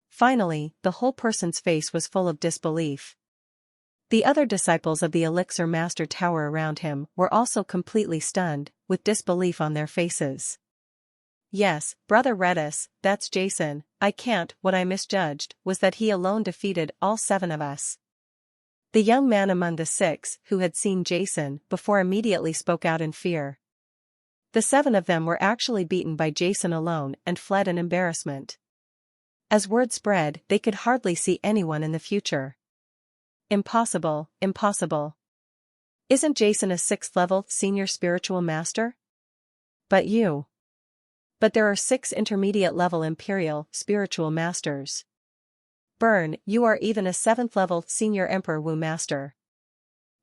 Speaker 1: Finally, the whole person's face was full of disbelief. The other disciples of the elixir master tower around him were also completely stunned, with disbelief on their faces. Yes, Brother Redis, that's Jason. What I misjudged was that he alone defeated all 7 of us. The young man among the 6 who had seen Jason before immediately spoke out in fear. The 7 of them were actually beaten by Jason alone and fled in embarrassment. As word spread, they could hardly see anyone in the future. Impossible, impossible. Isn't Jason a 6th level senior spiritual master? But there are 6 intermediate level imperial spiritual masters. Burn, you are even a 7th level senior Emperor Wu master.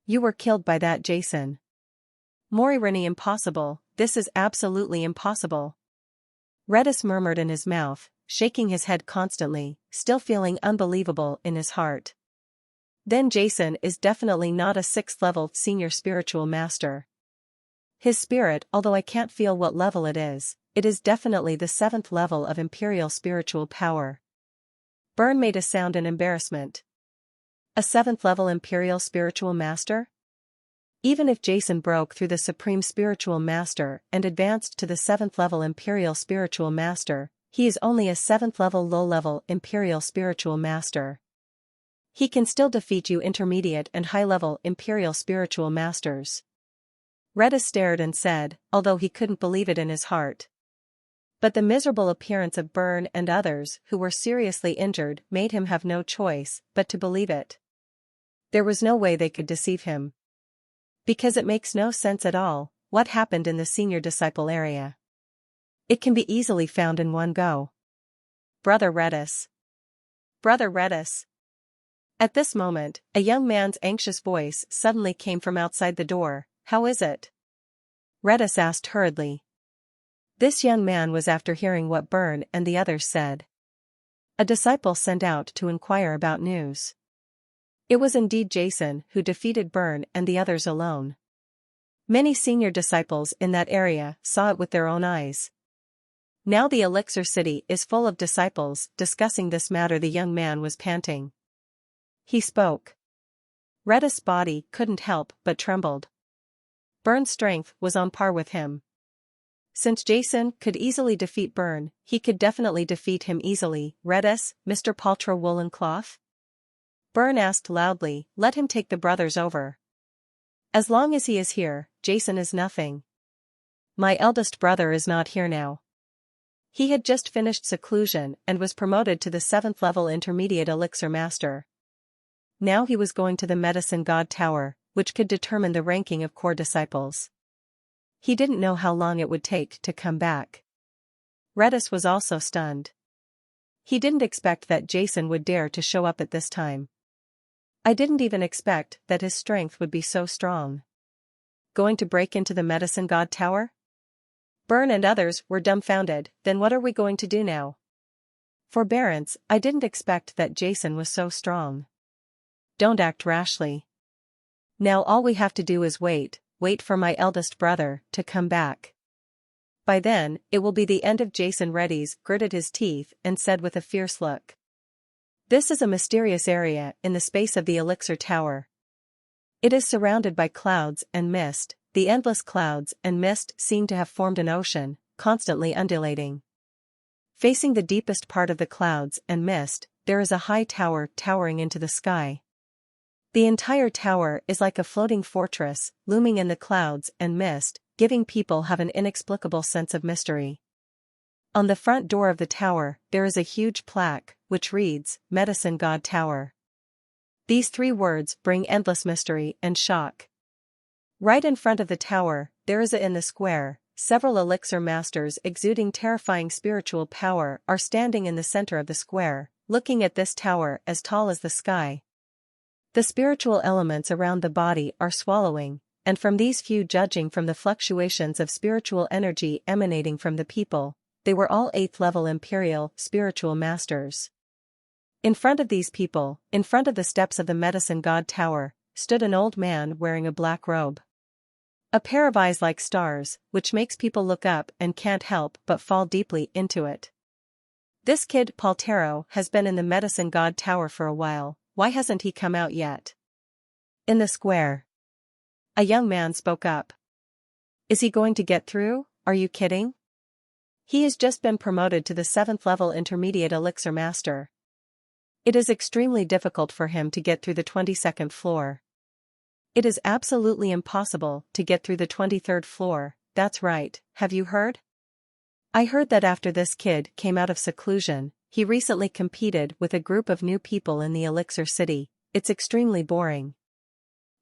Speaker 1: You were killed by that Jason. Moririni, impossible, this is absolutely impossible. Redis murmured in his mouth, shaking his head constantly, still feeling unbelievable in his heart. Then Jason is definitely not a 6th level senior spiritual master. His spirit, although I can't feel what level it is definitely the 7th level of imperial spiritual power. Burn made a sound in embarrassment. A 7th level imperial spiritual master? Even if Jason broke through the supreme spiritual master and advanced to the 7th level imperial spiritual master, he is only a 7th level low-level imperial spiritual master. He can still defeat you intermediate and high-level imperial spiritual masters. Redis stared and said, although he couldn't believe it in his heart. But the miserable appearance of Burn and others who were seriously injured made him have no choice but to believe it. There was no way they could deceive him. Because it makes no sense at all, what happened in the senior disciple area. It can be easily found in one go. Brother Redis. Brother Redis. At this moment, a young man's anxious voice suddenly came from outside the door. How is it? Redis asked hurriedly. This young man was after hearing what Burn and the others said. A disciple sent out to inquire about news. It was indeed Jason who defeated Burn and the others alone. Many senior disciples in that area saw it with their own eyes. Now the elixir city is full of disciples discussing this matter. The young man was panting. He spoke. Redis' body couldn't help but trembled. Burn's strength was on par with him. Since Jason could easily defeat Burn, he could definitely defeat him easily. Redis, Mr. Paltrow Woolen Cloth? Burn asked loudly, let him take the brothers over. As long as he is here, Jason is nothing. My eldest brother is not here now. He had just finished seclusion and was promoted to the 7th level intermediate elixir master. Now he was going to the medicine god tower, which could determine the ranking of core disciples. He didn't know how long it would take to come back. Redis was also stunned. He didn't expect that Jason would dare to show up at this time. I didn't even expect that his strength would be so strong. Going to break into the medicine god tower? Burn and others were dumbfounded. Then what are we going to do now? Forbearance, I didn't expect that Jason was so strong. Don't act rashly. Now all we have to do is wait for my eldest brother to come back. By then, it will be the end of Jason. Redis gritted his teeth and said with a fierce look. This is a mysterious area in the space of the elixir tower. It is surrounded by clouds and mist. The endless clouds and mist seem to have formed an ocean, constantly undulating. Facing the deepest part of the clouds and mist, there is a high tower towering into the sky. The entire tower is like a floating fortress, looming in the clouds and mist, giving people have an inexplicable sense of mystery. On the front door of the tower, there is a huge plaque, which reads, Medicine God Tower. These 3 words bring endless mystery and shock. Right in front of the tower, there is in the square, several elixir masters exuding terrifying spiritual power are standing in the center of the square, looking at this tower as tall as the sky. The spiritual elements around the body are swallowing, and from these few judging from the fluctuations of spiritual energy emanating from the people, they were all 8th level imperial spiritual masters. In front of these people, in front of the steps of the medicine god tower, stood an old man wearing a black robe. A pair of eyes like stars, which makes people look up and can't help but fall deeply into it. This kid Paltrow has been in the medicine god tower for a while. Why hasn't he come out yet? In the square. A young man spoke up. Is he going to get through? Are you kidding? He has just been promoted to the 7th level intermediate elixir master. It is extremely difficult for him to get through the 22nd floor. It is absolutely impossible to get through the 23rd floor, that's right, have you heard? I heard that after this kid came out of seclusion, he recently competed with a group of new people in the elixir city. It's extremely boring.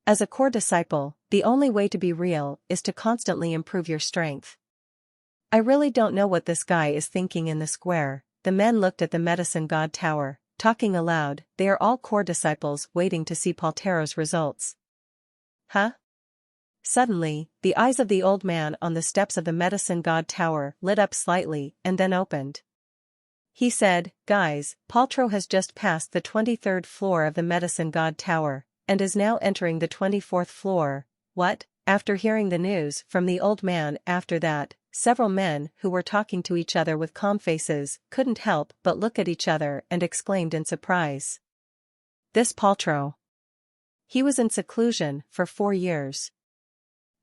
Speaker 1: As a core disciple, the only way to be real is to constantly improve your strength. I really don't know what this guy is thinking in the square. The men looked at the medicine god tower, talking aloud. They are all core disciples waiting to see Paltero's results. Huh? Suddenly, the eyes of the old man on the steps of the medicine god tower lit up slightly and then opened. He said, "Guys, Paltero has just passed the 23rd floor of the medicine god tower, and is now entering the 24th floor." What? After hearing the news from the old man after that, several men who were talking to each other with calm faces couldn't help but look at each other and exclaimed in surprise. This Paltero. He was in seclusion for 4 years.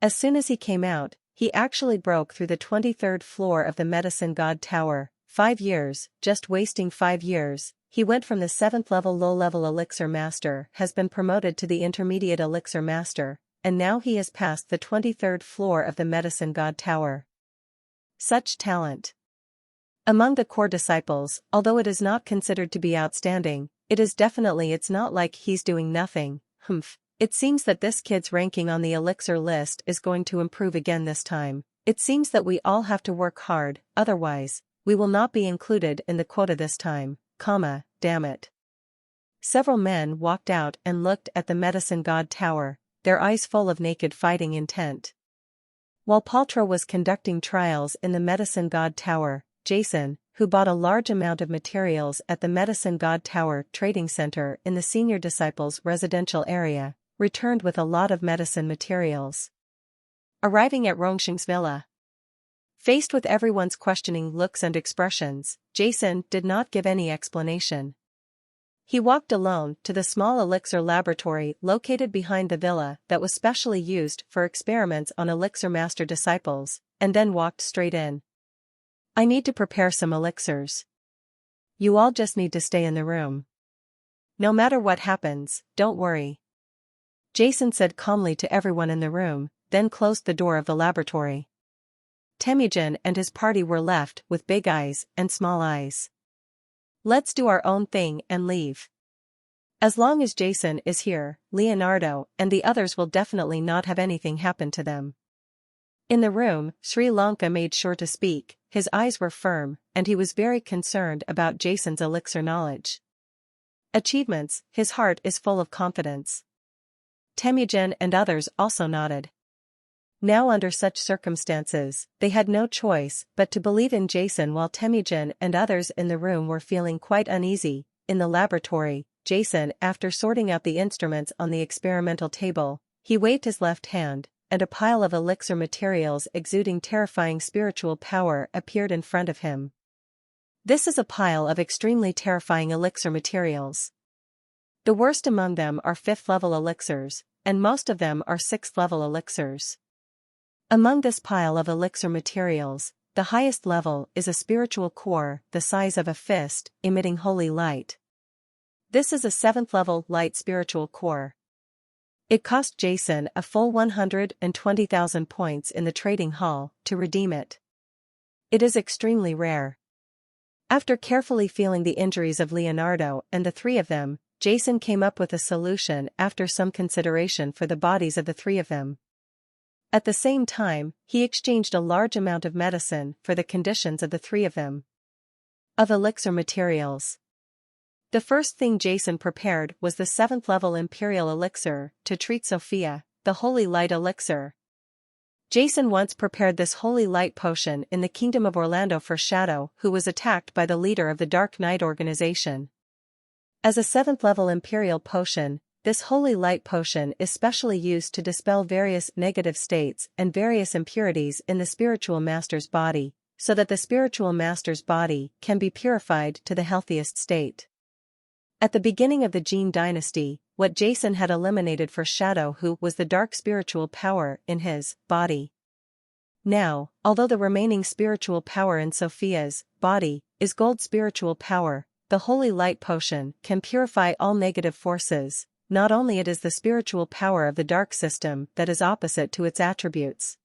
Speaker 1: As soon as he came out, he actually broke through the 23rd floor of the medicine god tower. 5 years, just wasting 5 years. He went from the 7th level low-level elixir master, has been promoted to the intermediate elixir master, and now he has passed the 23rd floor of the medicine god tower. Such talent. Among the core disciples, although it is not considered to be outstanding, it's not like he's doing nothing. It seems that this kid's ranking on the elixir list is going to improve again this time. It seems that we all have to work hard, otherwise, we will not be included in the quota this time, damn it. Several men walked out and looked at the medicine god tower, their eyes full of naked fighting intent. While Paltero was conducting trials in the medicine god tower, Jason, who bought a large amount of materials at the medicine god tower trading center in the senior disciples residential area, returned with a lot of medicine materials. Arriving at Rongxing's villa. Faced with everyone's questioning looks and expressions, Jason did not give any explanation. He walked alone to the small elixir laboratory located behind the villa that was specially used for experiments on elixir master disciples, and then walked straight in. I need to prepare some elixirs. You all just need to stay in the room. No matter what happens, don't worry. Jason said calmly to everyone in the room, then closed the door of the laboratory. Temujin and his party were left with big eyes and small eyes. Let's do our own thing and leave. As long as Jason is here, Leonardo and the others will definitely not have anything happen to them. In the room, Sri Lanka made sure to speak. His eyes were firm, and he was very concerned about Jason's elixir knowledge. Achievements, his heart is full of confidence. Temujin and others also nodded. Now under such circumstances, they had no choice but to believe in Jason while Temujin and others in the room were feeling quite uneasy. In the laboratory, Jason, after sorting out the instruments on the experimental table, he waved his left hand, and a pile of elixir materials exuding terrifying spiritual power appeared in front of him. This is a pile of extremely terrifying elixir materials. The worst among them are 5th level elixirs, and most of them are 6th level elixirs. Among this pile of elixir materials, the highest level is a spiritual core the size of a fist, emitting holy light. This is a 7th level light spiritual core. It cost Jason a full 120,000 points in the trading hall to redeem it. It is extremely rare. After carefully feeling the injuries of Leonardo and the 3 of them, Jason came up with a solution after some consideration for the bodies of the 3 of them. At the same time, he exchanged a large amount of medicine for the conditions of the 3 of them. Of elixir materials. The first thing Jason prepared was the 7th level Imperial Elixir to treat Sophia, the Holy Light Elixir. Jason once prepared this Holy Light potion in the Kingdom of Orlando for Shadow, who was attacked by the leader of the Dark Knight organization. As a 7th level Imperial potion, this Holy Light potion is specially used to dispel various negative states and various impurities in the spiritual master's body, so that the spiritual master's body can be purified to the healthiest state. At the beginning of the Jin dynasty, what Jason had eliminated for Shadow Hu was the dark spiritual power in his body. Now, although the remaining spiritual power in Sophia's body is gold spiritual power, the holy light potion can purify all negative forces. Not only it is the spiritual power of the dark system that is opposite to its attributes.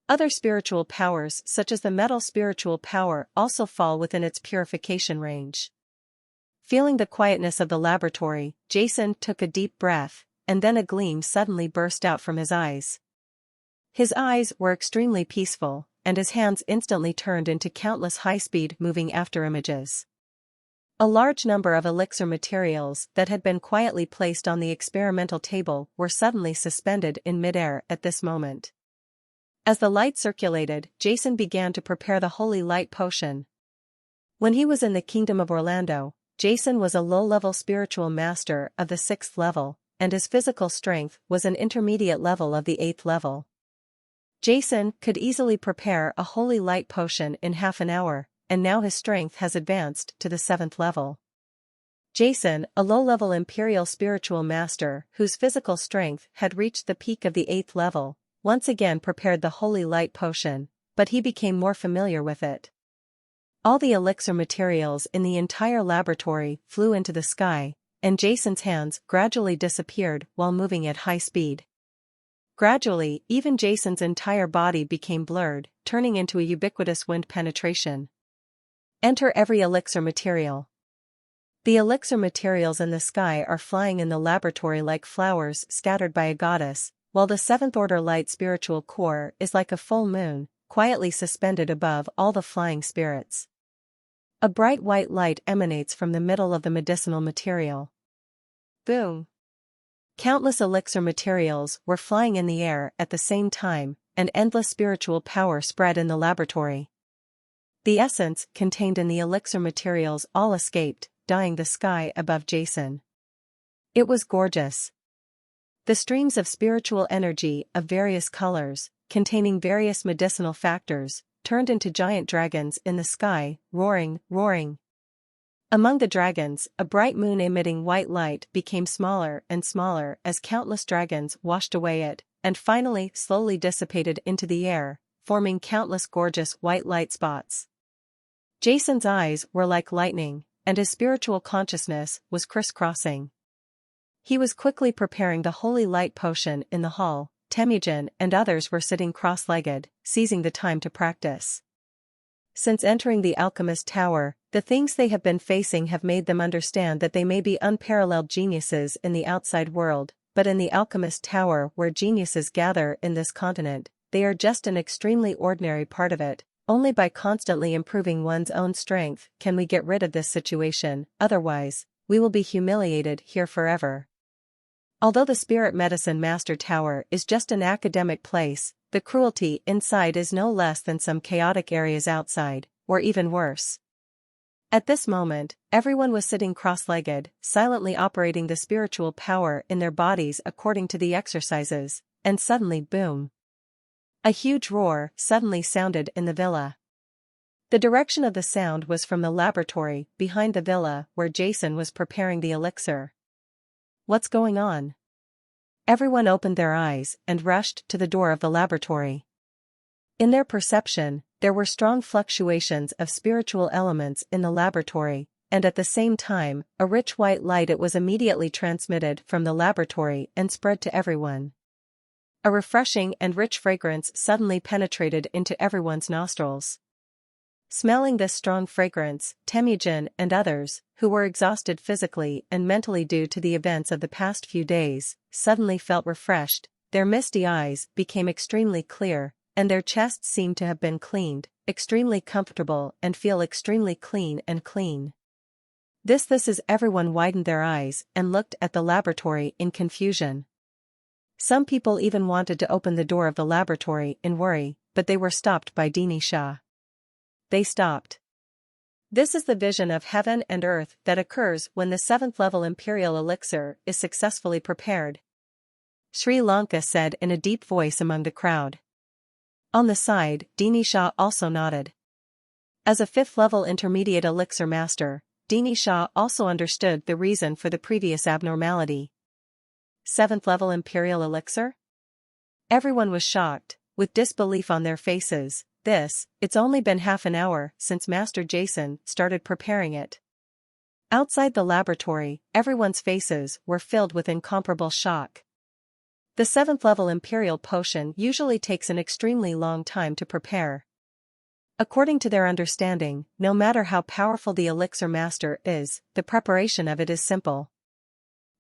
Speaker 1: Other spiritual powers such as the metal spiritual power also fall within its purification range. Feeling the quietness of the laboratory, Jason took a deep breath, and then a gleam suddenly burst out from his eyes. His eyes were extremely peaceful, and his hands instantly turned into countless high-speed moving after images. A large number of elixir materials that had been quietly placed on the experimental table were suddenly suspended in midair at this moment. As the light circulated, Jason began to prepare the holy light potion. When he was in the kingdom of Orlando, Jason was a low-level spiritual master of the 6th level, and his physical strength was an intermediate level of the 8th level. Jason could easily prepare a holy light potion in half an hour, and now his strength has advanced to the 7th level. Jason, a low-level imperial spiritual master whose physical strength had reached the peak of the 8th level, once again prepared the holy light potion, but he became more familiar with it. All the elixir materials in the entire laboratory flew into the sky, and Jason's hands gradually disappeared while moving at high speed. Gradually, even Jason's entire body became blurred, turning into a ubiquitous wind penetration. Enter every elixir material. The elixir materials in the sky are flying in the laboratory like flowers scattered by a goddess, while the 7th order light spiritual core is like a full moon, quietly suspended above all the flying spirits. A bright white light emanates from the middle of the medicinal material. Boom! Countless elixir materials were flying in the air at the same time, and endless spiritual power spread in the laboratory. The essence contained in the elixir materials all escaped, dyeing the sky above Jason. It was gorgeous. The streams of spiritual energy of various colors, containing various medicinal factors, turned into giant dragons in the sky, roaring, roaring. Among the dragons, a bright moon emitting white light became smaller and smaller as countless dragons washed away it, and finally slowly dissipated into the air, forming countless gorgeous white light spots. Jason's eyes were like lightning, and his spiritual consciousness was crisscrossing. He was quickly preparing the holy light potion in the hall. Temujin and others were sitting cross-legged, seizing the time to practice. Since entering the alchemist tower, the things they have been facing have made them understand that they may be unparalleled geniuses in the outside world, but in the alchemist tower where geniuses gather in this continent, they are just an extremely ordinary part of it. Only by constantly improving one's own strength can we get rid of this situation, otherwise, we will be humiliated here forever. Although the Spirit Medicine Master Tower is just an academic place, the cruelty inside is no less than some chaotic areas outside, or even worse. At this moment, everyone was sitting cross-legged, silently operating the spiritual power in their bodies according to the exercises, and suddenly boom! A huge roar suddenly sounded in the villa. The direction of the sound was from the laboratory behind the villa where Jason was preparing the elixir. What's going on? Everyone opened their eyes and rushed to the door of the laboratory. In their perception, there were strong fluctuations of spiritual elements in the laboratory, and at the same time, a rich white light it was immediately transmitted from the laboratory and spread to everyone. A refreshing and rich fragrance suddenly penetrated into everyone's nostrils. Smelling this strong fragrance, Temujin and others, who were exhausted physically and mentally due to the events of the past few days, suddenly felt refreshed, their misty eyes became extremely clear, and their chests seemed to have been cleaned, extremely comfortable and feel extremely clean and clean. This is everyone widened their eyes and looked at the laboratory in confusion. Some people even wanted to open the door of the laboratory in worry, but they were stopped by Dini Shah. They stopped. This is the vision of heaven and earth that occurs when the 7th level imperial elixir is successfully prepared. Sri Lanka said in a deep voice among the crowd. On the side, Dini Shah also nodded. As a 5th level intermediate elixir master, Dini Shah also understood the reason for the previous abnormality. 7th level Imperial Elixir? Everyone was shocked, with disbelief on their faces. It's only been half an hour since Master Jason started preparing it. Outside the laboratory, everyone's faces were filled with incomparable shock. The 7th level Imperial potion usually takes an extremely long time to prepare. According to their understanding, no matter how powerful the elixir master is, the preparation of it is simple.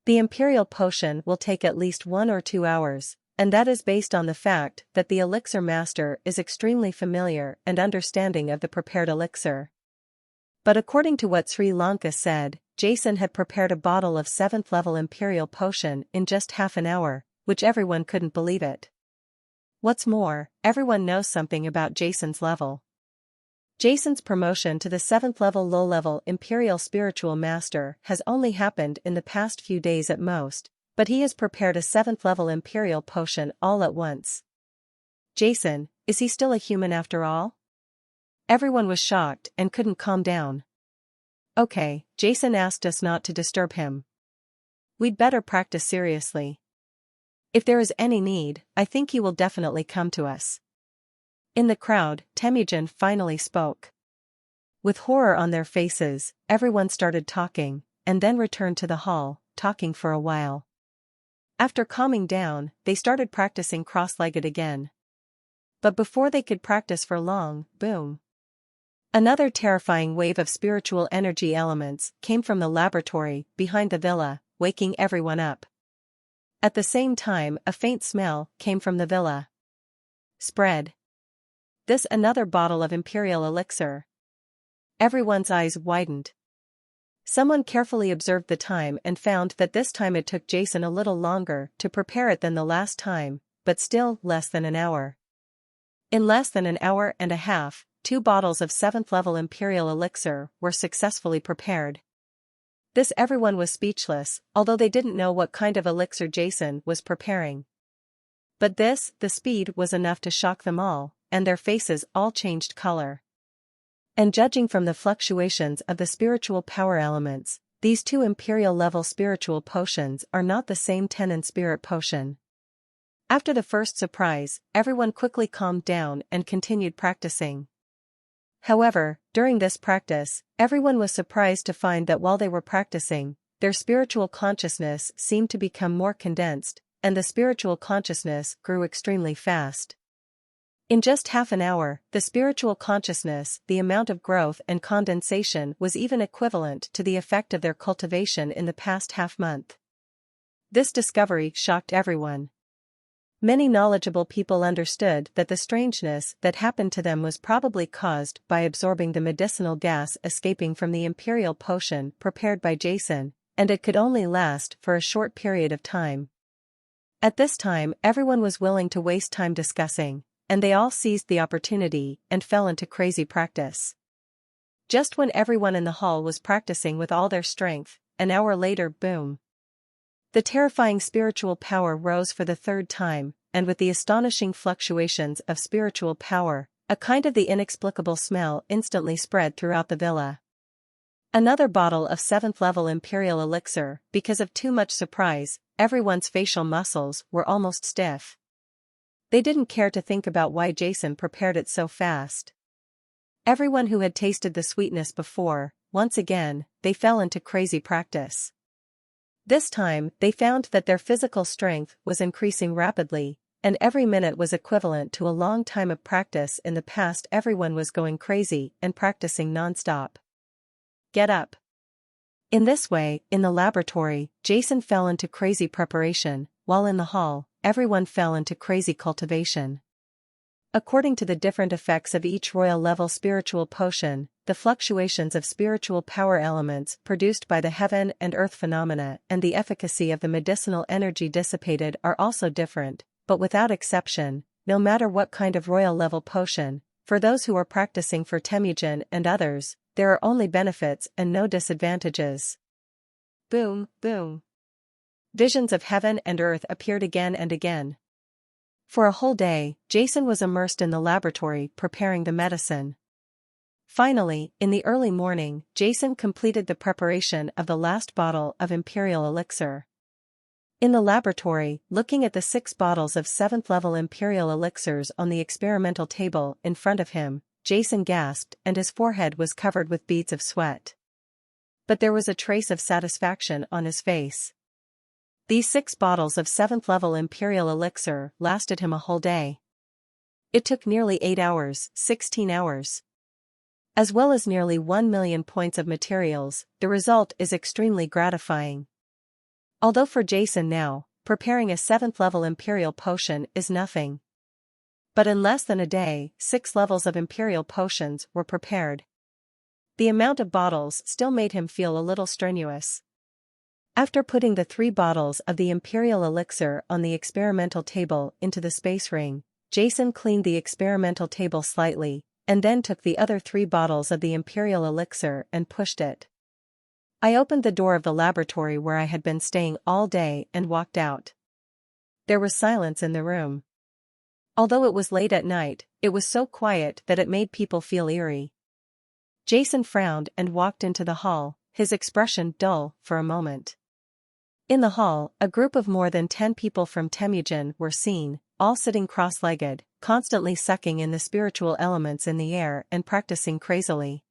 Speaker 1: The Imperial potion will take at least 1 or 2 hours, and that is based on the fact that the elixir master is extremely familiar and understanding of the prepared elixir. But according to what Sri Lanka said, Jason had prepared a bottle of 7th level Imperial potion in just half an hour, which everyone couldn't believe it. What's more, everyone knows something about Jason's level. Jason's promotion to the 7th level low-level Imperial Spiritual Master has only happened in the past few days at most, but he has prepared a 7th level Imperial potion all at once. Jason, is he still a human after all? Everyone was shocked and couldn't calm down. Okay, Jason asked us not to disturb him. We'd better practice seriously. If there is any need, I think he will definitely come to us. In the crowd, Temujin finally spoke. With horror on their faces, everyone started talking, and then returned to the hall, talking for a while. After calming down, they started practicing cross-legged again. But before they could practice for long, boom! Another terrifying wave of spiritual energy elements came from the laboratory behind the villa, waking everyone up. At the same time, a faint smell came from the villa. Spread. This another bottle of Imperial elixir. Everyone's eyes widened. Someone carefully observed the time and found that this time it took Jason a little longer to prepare it than the last time, but still less than an hour. In less than an hour and a half, 2 bottles of 7th level Imperial elixir were successfully prepared. This everyone was speechless, although they didn't know what kind of elixir Jason was preparing. But the speed was enough to shock them all, and their faces all changed color. And judging from the fluctuations of the spiritual power elements, these 2 Imperial level spiritual potions are not the same Tenon spirit potion. After the first surprise, everyone quickly calmed down and continued practicing. However, during this practice, everyone was surprised to find that while they were practicing, their spiritual consciousness seemed to become more condensed, and the spiritual consciousness grew extremely fast. In just half an hour, the spiritual consciousness, the amount of growth and condensation was even equivalent to the effect of their cultivation in the past half-month. This discovery shocked everyone. Many knowledgeable people understood that the strangeness that happened to them was probably caused by absorbing the medicinal gas escaping from the Imperial potion prepared by Jason, and it could only last for a short period of time. At this time, everyone was willing to waste time discussing, and they all seized the opportunity and fell into crazy practice. Just when everyone in the hall was practicing with all their strength, an hour later, boom! The terrifying spiritual power rose for the 3rd time, and with the astonishing fluctuations of spiritual power, a kind of the inexplicable smell instantly spread throughout the villa. Another bottle of 7th level Imperial elixir. Because of too much surprise, everyone's facial muscles were almost stiff. They didn't care to think about why Jason prepared it so fast. Everyone who had tasted the sweetness before, once again, they fell into crazy practice. This time, they found that their physical strength was increasing rapidly, and every minute was equivalent to a long time of practice. In the past, everyone was going crazy and practicing non-stop. Get up. In this way, in the laboratory, Jason fell into crazy preparation, while in the hall, everyone fell into crazy cultivation. According to the different effects of each royal level spiritual potion, the fluctuations of spiritual power elements produced by the heaven and earth phenomena and the efficacy of the medicinal energy dissipated are also different, but without exception, no matter what kind of royal level potion, for those who are practicing for Temujin and others, there are only benefits and no disadvantages. Boom, boom. Visions of heaven and earth appeared again and again. For a whole day, Jason was immersed in the laboratory preparing the medicine. Finally, in the early morning, Jason completed the preparation of the last bottle of Imperial elixir. In the laboratory, looking at the 6 bottles of 7th-level Imperial elixirs on the experimental table in front of him, Jason gasped and his forehead was covered with beads of sweat. But there was a trace of satisfaction on his face. These 6 bottles of 7th-level Imperial elixir lasted him a whole day. It took nearly 8 hours, 16 hours. As well as nearly 1 million points of materials, the result is extremely gratifying. Although for Jason now, preparing a 7th-level Imperial potion is nothing. But in less than a day, 6 levels of Imperial potions were prepared. The amount of bottles still made him feel a little strenuous. After putting the 3 bottles of the Imperial elixir on the experimental table into the space ring, Jason cleaned the experimental table slightly, and then took the other 3 bottles of the Imperial elixir and pushed it. I opened the door of the laboratory where I had been staying all day and walked out. There was silence in the room. Although it was late at night, it was so quiet that it made people feel eerie. Jason frowned and walked into the hall, his expression dull for a moment. In the hall, a group of more than 10 people from Temujin were seen, all sitting cross-legged, constantly sucking in the spiritual elements in the air and practicing crazily.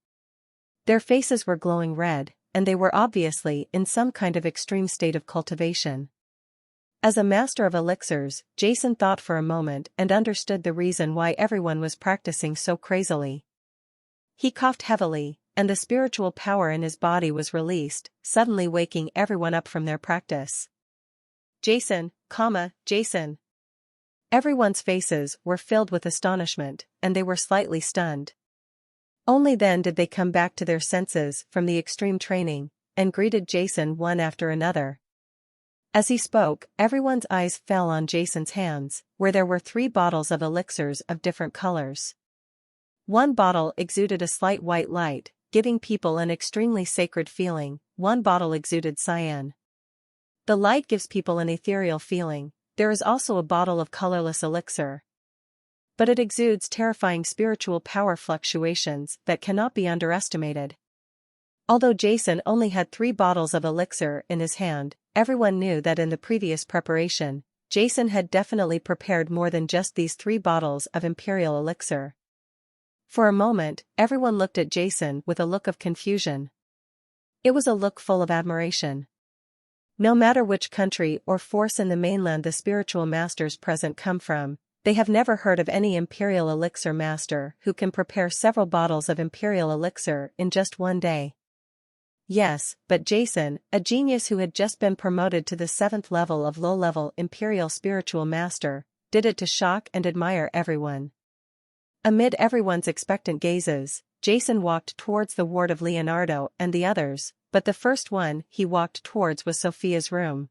Speaker 1: Their faces were glowing red, and they were obviously in some kind of extreme state of cultivation. As a master of elixirs, Jason thought for a moment and understood the reason why everyone was practicing so crazily. He coughed heavily, and the spiritual power in his body was released, suddenly waking everyone up from their practice. Jason, Jason. Everyone's faces were filled with astonishment, and they were slightly stunned. Only then did they come back to their senses from the extreme training, and greeted Jason one after another. As he spoke, everyone's eyes fell on Jason's hands, where there were 3 bottles of elixirs of different colors. One bottle exuded a slight white light, giving people an extremely sacred feeling. One bottle exuded cyan. The light gives people an ethereal feeling. There is also a bottle of colorless elixir. But it exudes terrifying spiritual power fluctuations that cannot be underestimated. Although Jason only had 3 bottles of elixir in his hand, everyone knew that in the previous preparation, Jason had definitely prepared more than just these 3 bottles of Imperial elixir. For a moment, everyone looked at Jason with a look of confusion. It was a look full of admiration. No matter which country or force in the mainland the spiritual masters present come from, they have never heard of any Imperial elixir master who can prepare several bottles of Imperial elixir in just one day. Yes, but Jason, a genius who had just been promoted to the 7th level of low-level Imperial spiritual master, did it to shock and admire everyone. Amid everyone's expectant gazes, Jason walked towards the ward of Leonardo and the others, but the first one he walked towards was Sophia's room.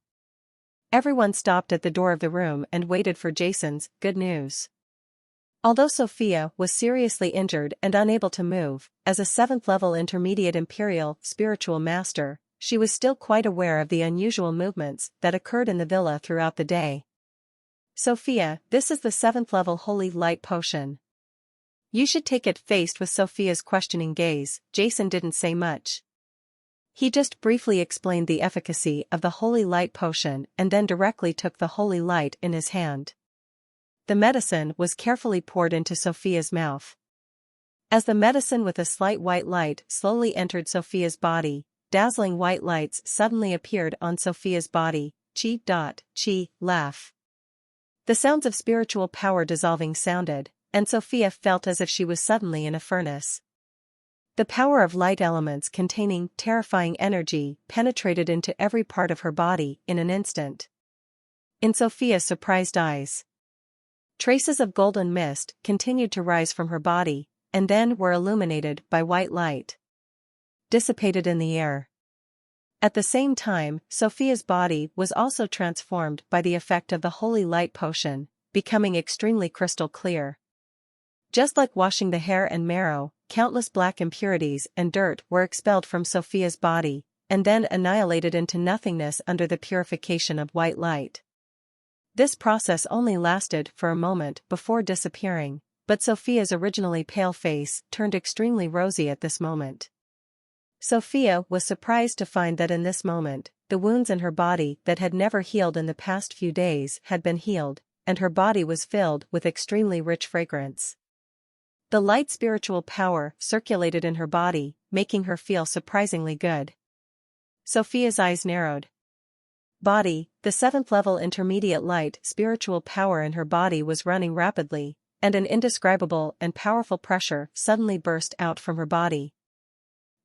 Speaker 1: Everyone stopped at the door of the room and waited for Jason's good news. Although Sophia was seriously injured and unable to move, as a 7th-level intermediate Imperial spiritual master, she was still quite aware of the unusual movements that occurred in the villa throughout the day. Sophia, this is the 7th-level Holy Light Potion. You should take it. Faced with Sophia's questioning gaze, Jason didn't say much. He just briefly explained the efficacy of the Holy Light Potion and then directly took the Holy Light in his hand. The medicine was carefully poured into Sophia's mouth. As the medicine with a slight white light slowly entered Sophia's body, dazzling white lights suddenly appeared on Sophia's body. Chi, laugh. The sounds of spiritual power dissolving sounded, and Sophia felt as if she was suddenly in a furnace. The power of light elements containing terrifying energy penetrated into every part of her body in an instant. In Sophia's surprised eyes, traces of golden mist continued to rise from her body, and then were illuminated by white light, dissipated in the air. At the same time, Sophia's body was also transformed by the effect of the Holy Light Potion, becoming extremely crystal clear. Just like washing the hair and marrow, countless black impurities and dirt were expelled from Sophia's body, and then annihilated into nothingness under the purification of white light. This process only lasted for a moment before disappearing, but Sophia's originally pale face turned extremely rosy at this moment. Sophia was surprised to find that in this moment, the wounds in her body that had never healed in the past few days had been healed, and her body was filled with extremely rich fragrance. The light spiritual power circulated in her body, making her feel surprisingly good. Sophia's eyes narrowed. Body, the 7th level intermediate light spiritual power in her body was running rapidly, and an indescribable and powerful pressure suddenly burst out from her body.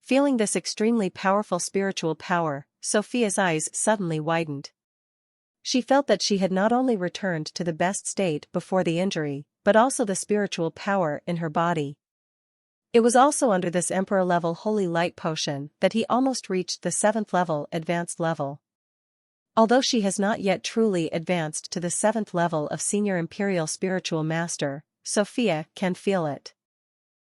Speaker 1: Feeling this extremely powerful spiritual power, Sophia's eyes suddenly widened. She felt that she had not only returned to the best state before the injury, but also the spiritual power in her body. It was also under this Emperor-level Holy Light Potion that he almost reached the 7th level advanced level. Although she has not yet truly advanced to the 7th level of Senior Imperial Spiritual Master, Sophia can feel it.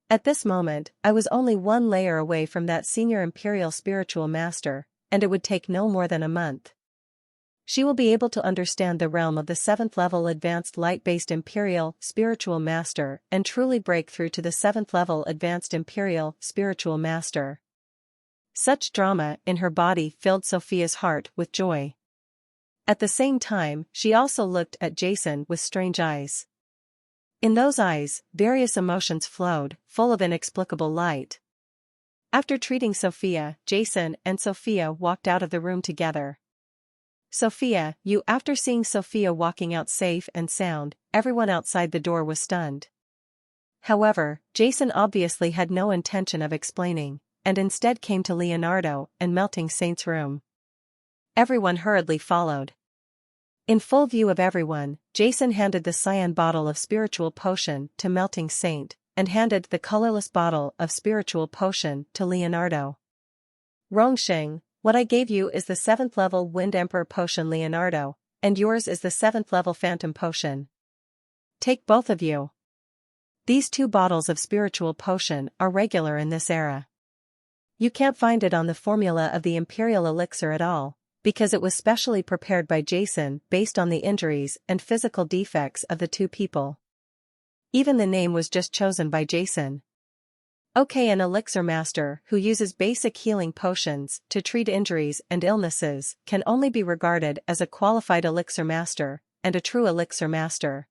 Speaker 1: At this moment, I was only one layer away from that Senior Imperial Spiritual Master, and it would take no more than a month. She will be able to understand the realm of the 7th level advanced light-based Imperial Spiritual Master and truly break through to the 7th level advanced Imperial Spiritual Master. Such drama in her body filled Sophia's heart with joy. At the same time, she also looked at Jason with strange eyes. In those eyes, various emotions flowed, full of inexplicable light. After treating Sophia, Jason and Sophia walked out of the room together. Sophia, you. After seeing Sophia walking out safe and sound, everyone outside the door was stunned. However, Jason obviously had no intention of explaining, and instead came to Leonardo and Melting Saint's room. Everyone hurriedly followed. In full view of everyone, Jason handed the cyan bottle of spiritual potion to Melting Saint, and handed the colorless bottle of spiritual potion to Leonardo. Rongsheng, what I gave you is the 7th level Wind Emperor potion, Leonardo, and yours is the 7th level Phantom potion. Take both of you. These 2 bottles of spiritual potion are regular in this era. You can't find it on the formula of the Imperial elixir at all, because it was specially prepared by Jason based on the injuries and physical defects of the 2 people. Even the name was just chosen by Jason. Okay, an elixir master who uses basic healing potions to treat injuries and illnesses can only be regarded as a qualified elixir master, and a true elixir master.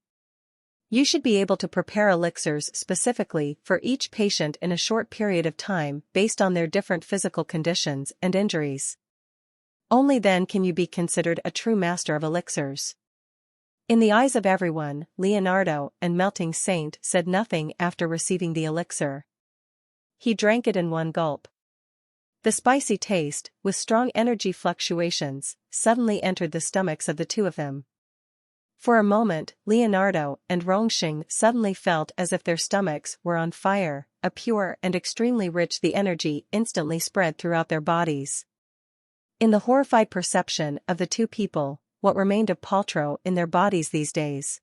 Speaker 1: You should be able to prepare elixirs specifically for each patient in a short period of time based on their different physical conditions and injuries. Only then can you be considered a true master of elixirs. In the eyes of everyone, Leonardo and Melting Saint said nothing after receiving the elixir. He drank it in one gulp. The spicy taste, with strong energy fluctuations, suddenly entered the stomachs of the 2 of them. For a moment, Leonardo and Rongsheng suddenly felt as if their stomachs were on fire, a pure and extremely rich the energy instantly spread throughout their bodies. In the horrified perception of the 2 people, what remained of Paltrow in their bodies these days?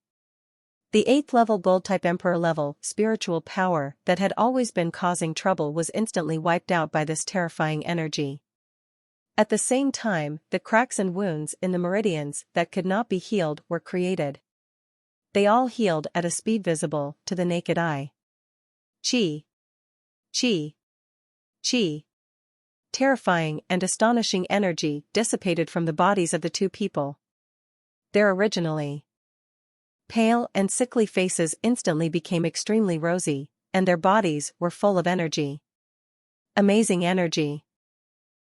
Speaker 1: The 8th level gold-type Emperor level spiritual power that had always been causing trouble was instantly wiped out by this terrifying energy. At the same time, the cracks and wounds in the meridians that could not be healed were created. They all healed at a speed visible to the naked eye. Chi. Chi. Chi. Terrifying and astonishing energy dissipated from the bodies of the 2 people. Their originally pale and sickly faces instantly became extremely rosy, and their bodies were full of energy. Amazing energy.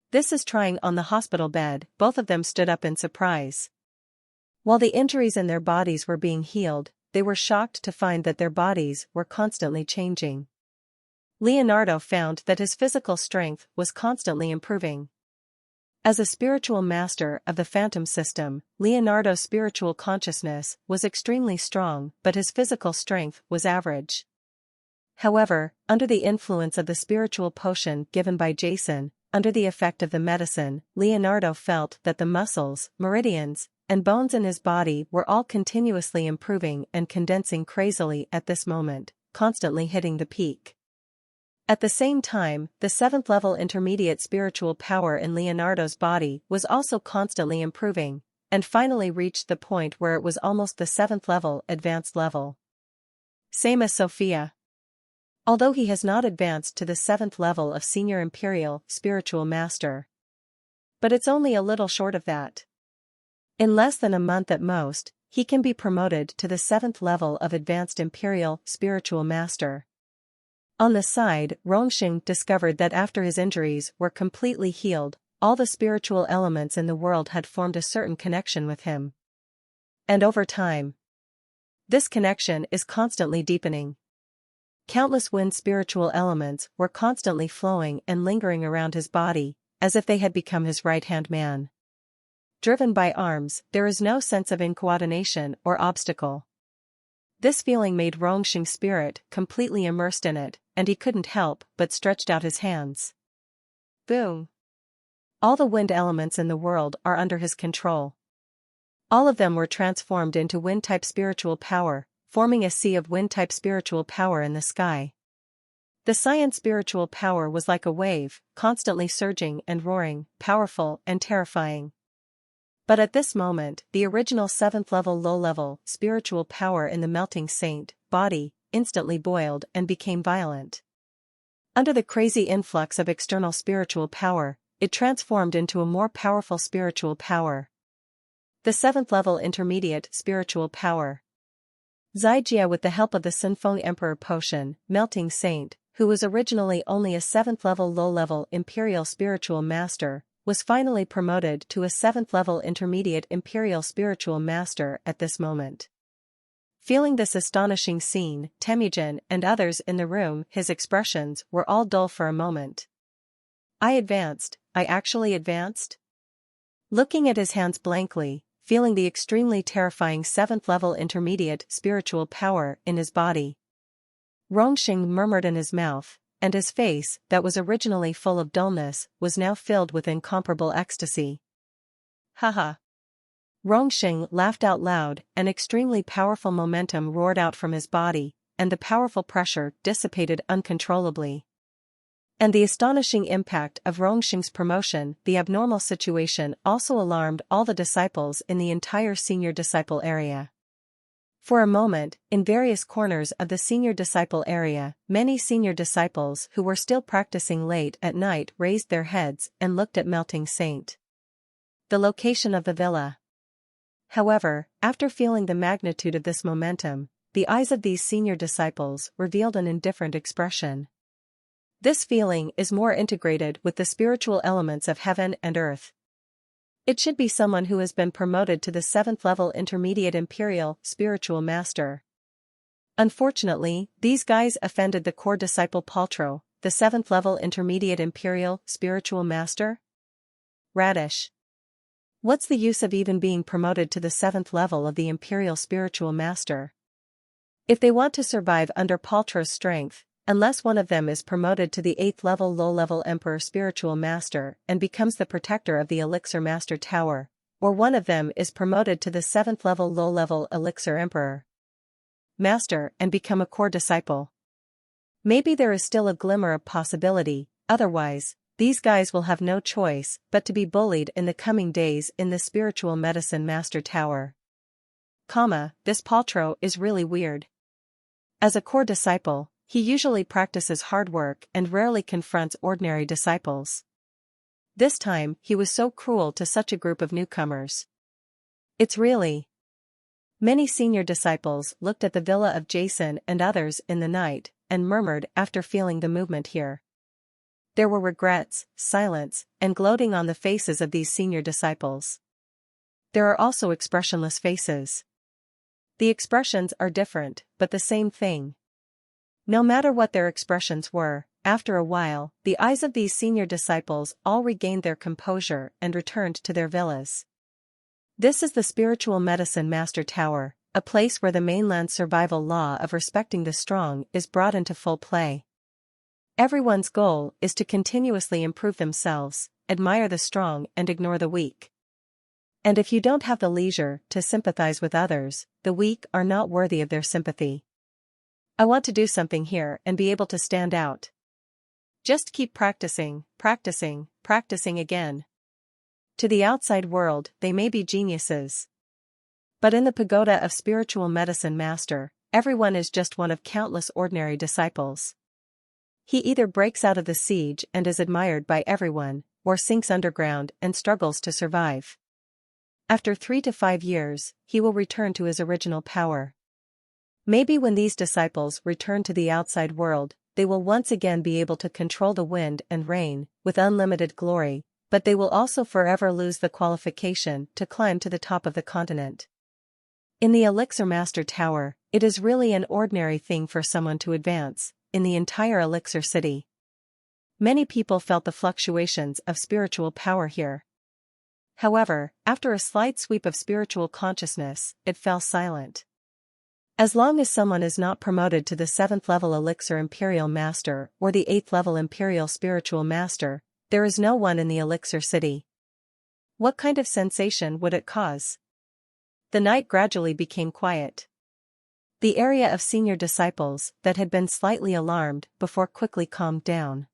Speaker 1: This is trying on the hospital bed. Both of them stood up in surprise. While the injuries in their bodies were being healed, they were shocked to find that their bodies were constantly changing. Leonardo found that his physical strength was constantly improving. As a spiritual master of the Phantom system, Leonardo's spiritual consciousness was extremely strong, but his physical strength was average. However, under the influence of the spiritual potion given by Jason, under the effect of the medicine, Leonardo felt that the muscles, meridians, and bones in his body were all continuously improving and condensing crazily at this moment, constantly hitting the peak. At the same time, the 7th level intermediate spiritual power in Leonardo's body was also constantly improving, and finally reached the point where it was almost the 7th level advanced level. Same as Sophia. Although he has not advanced to the 7th level of Senior Imperial Spiritual Master. But it's only a little short of that. In less than a month at most, he can be promoted to the 7th level of Advanced Imperial Spiritual Master. On the side, Rongxing discovered that after his injuries were completely healed, all the spiritual elements in the world had formed a certain connection with him. And over time, this connection is constantly deepening. Countless wind spiritual elements were constantly flowing and lingering around his body, as if they had become his right-hand man. Driven by arms, there is no sense of incoordination or obstacle. This feeling made Rongxing's spirit completely immersed in it, and he couldn't help but stretched out his hands. Boom! All the wind elements in the world are under his control. All of them were transformed into wind-type spiritual power, forming a sea of wind-type spiritual power in the sky. The Saiyan spiritual power was like a wave, constantly surging and roaring, powerful and terrifying. But at this moment, the original 7th level low-level spiritual power in the melting saint body instantly boiled and became violent. Under the crazy influx of external spiritual power, it transformed into a more powerful spiritual power. The 7th level intermediate spiritual power. Zijia, with the help of the Sunfeng Emperor Potion, Melting Saint, who was originally only a 7th level low-level Imperial Spiritual Master, was finally promoted to a 7th level Intermediate Imperial Spiritual Master at this moment. Feeling this astonishing scene, Temujin and others in the room, his expressions were all dull for a moment. I actually advanced? Looking at his hands blankly, feeling the extremely terrifying 7th level intermediate spiritual power in his body, Rongxing murmured in his mouth, and his face, that was originally full of dullness, was now filled with incomparable ecstasy. Haha! Rongxing laughed out loud, an extremely powerful momentum roared out from his body, and the powerful pressure dissipated uncontrollably. And the astonishing impact of Rongxing's promotion, the abnormal situation, also alarmed all the disciples in the entire senior disciple area. For a moment, in various corners of the senior disciple area, many senior disciples who were still practicing late at night raised their heads and looked at Melting Saint. The location of the villa. However, after feeling the magnitude of this momentum, the eyes of these senior disciples revealed an indifferent expression. This feeling is more integrated with the spiritual elements of heaven and earth. It should be someone who has been promoted to the 7th level Intermediate Imperial Spiritual Master. Unfortunately, these guys offended the core disciple Paltrow, the 7th level Intermediate Imperial Spiritual Master? Radish. What's the use of even being promoted to the 7th level of the Imperial Spiritual Master? If they want to survive under Paltrow's strength, unless one of them is promoted to the 8th level low-level Emperor Spiritual Master and becomes the protector of the Elixir Master Tower, or one of them is promoted to the 7th level low-level Elixir Emperor Master and become a core disciple. Maybe there is still a glimmer of possibility, otherwise, these guys will have no choice but to be bullied in the coming days in the Spiritual Medicine Master Tower. This Paltrow is really weird. As a core disciple, he usually practices hard work and rarely confronts ordinary disciples. This time, he was so cruel to such a group of newcomers. It's really... Many senior disciples looked at the villa of Jason and others in the night, and murmured after feeling the movement here. There were regrets, silence, and gloating on the faces of these senior disciples. There are also expressionless faces. The expressions are different, but the same thing. No matter what their expressions were, after a while, the eyes of these senior disciples all regained their composure and returned to their villas. This is the Spiritual Medicine Master Tower, a place where the mainland survival law of respecting the strong is brought into full play. Everyone's goal is to continuously improve themselves, admire the strong and ignore the weak. And if you don't have the leisure to sympathize with others, the weak are not worthy of their sympathy. I want to do something here and be able to stand out. Just keep practicing, practicing, practicing again. To the outside world, they may be geniuses. But in the pagoda of Spiritual Medicine Master, everyone is just one of countless ordinary disciples. He either breaks out of the siege and is admired by everyone, or sinks underground and struggles to survive. After 3 to 5 years, he will return to his original power. Maybe when these disciples return to the outside world, they will once again be able to control the wind and rain, with unlimited glory, but they will also forever lose the qualification to climb to the top of the continent. In the Elixir Master Tower, it is really an ordinary thing for someone to advance, in the entire Elixir City. Many people felt the fluctuations of spiritual power here. However, after a slight sweep of spiritual consciousness, it fell silent. As long as someone is not promoted to the 7th level Elixir Imperial Master or the 8th level Imperial Spiritual Master, there is no one in the Elixir City. What kind of sensation would it cause? The night gradually became quiet. The area of senior disciples that had been slightly alarmed before quickly calmed down.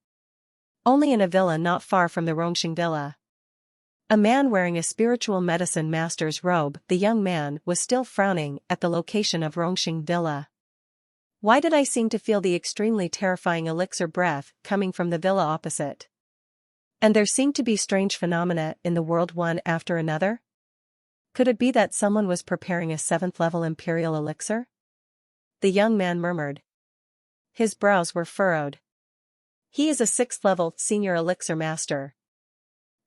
Speaker 1: Only in a villa not far from the Rongxing Villa. A man wearing a spiritual medicine master's robe, the young man was still frowning at the location of Rongxing Villa. Why did I seem to feel the extremely terrifying elixir breath coming from the villa opposite? And there seemed to be strange phenomena in the world one after another? Could it be that someone was preparing a 7th level imperial elixir? The young man murmured. His brows were furrowed. He is a 6th level senior elixir master.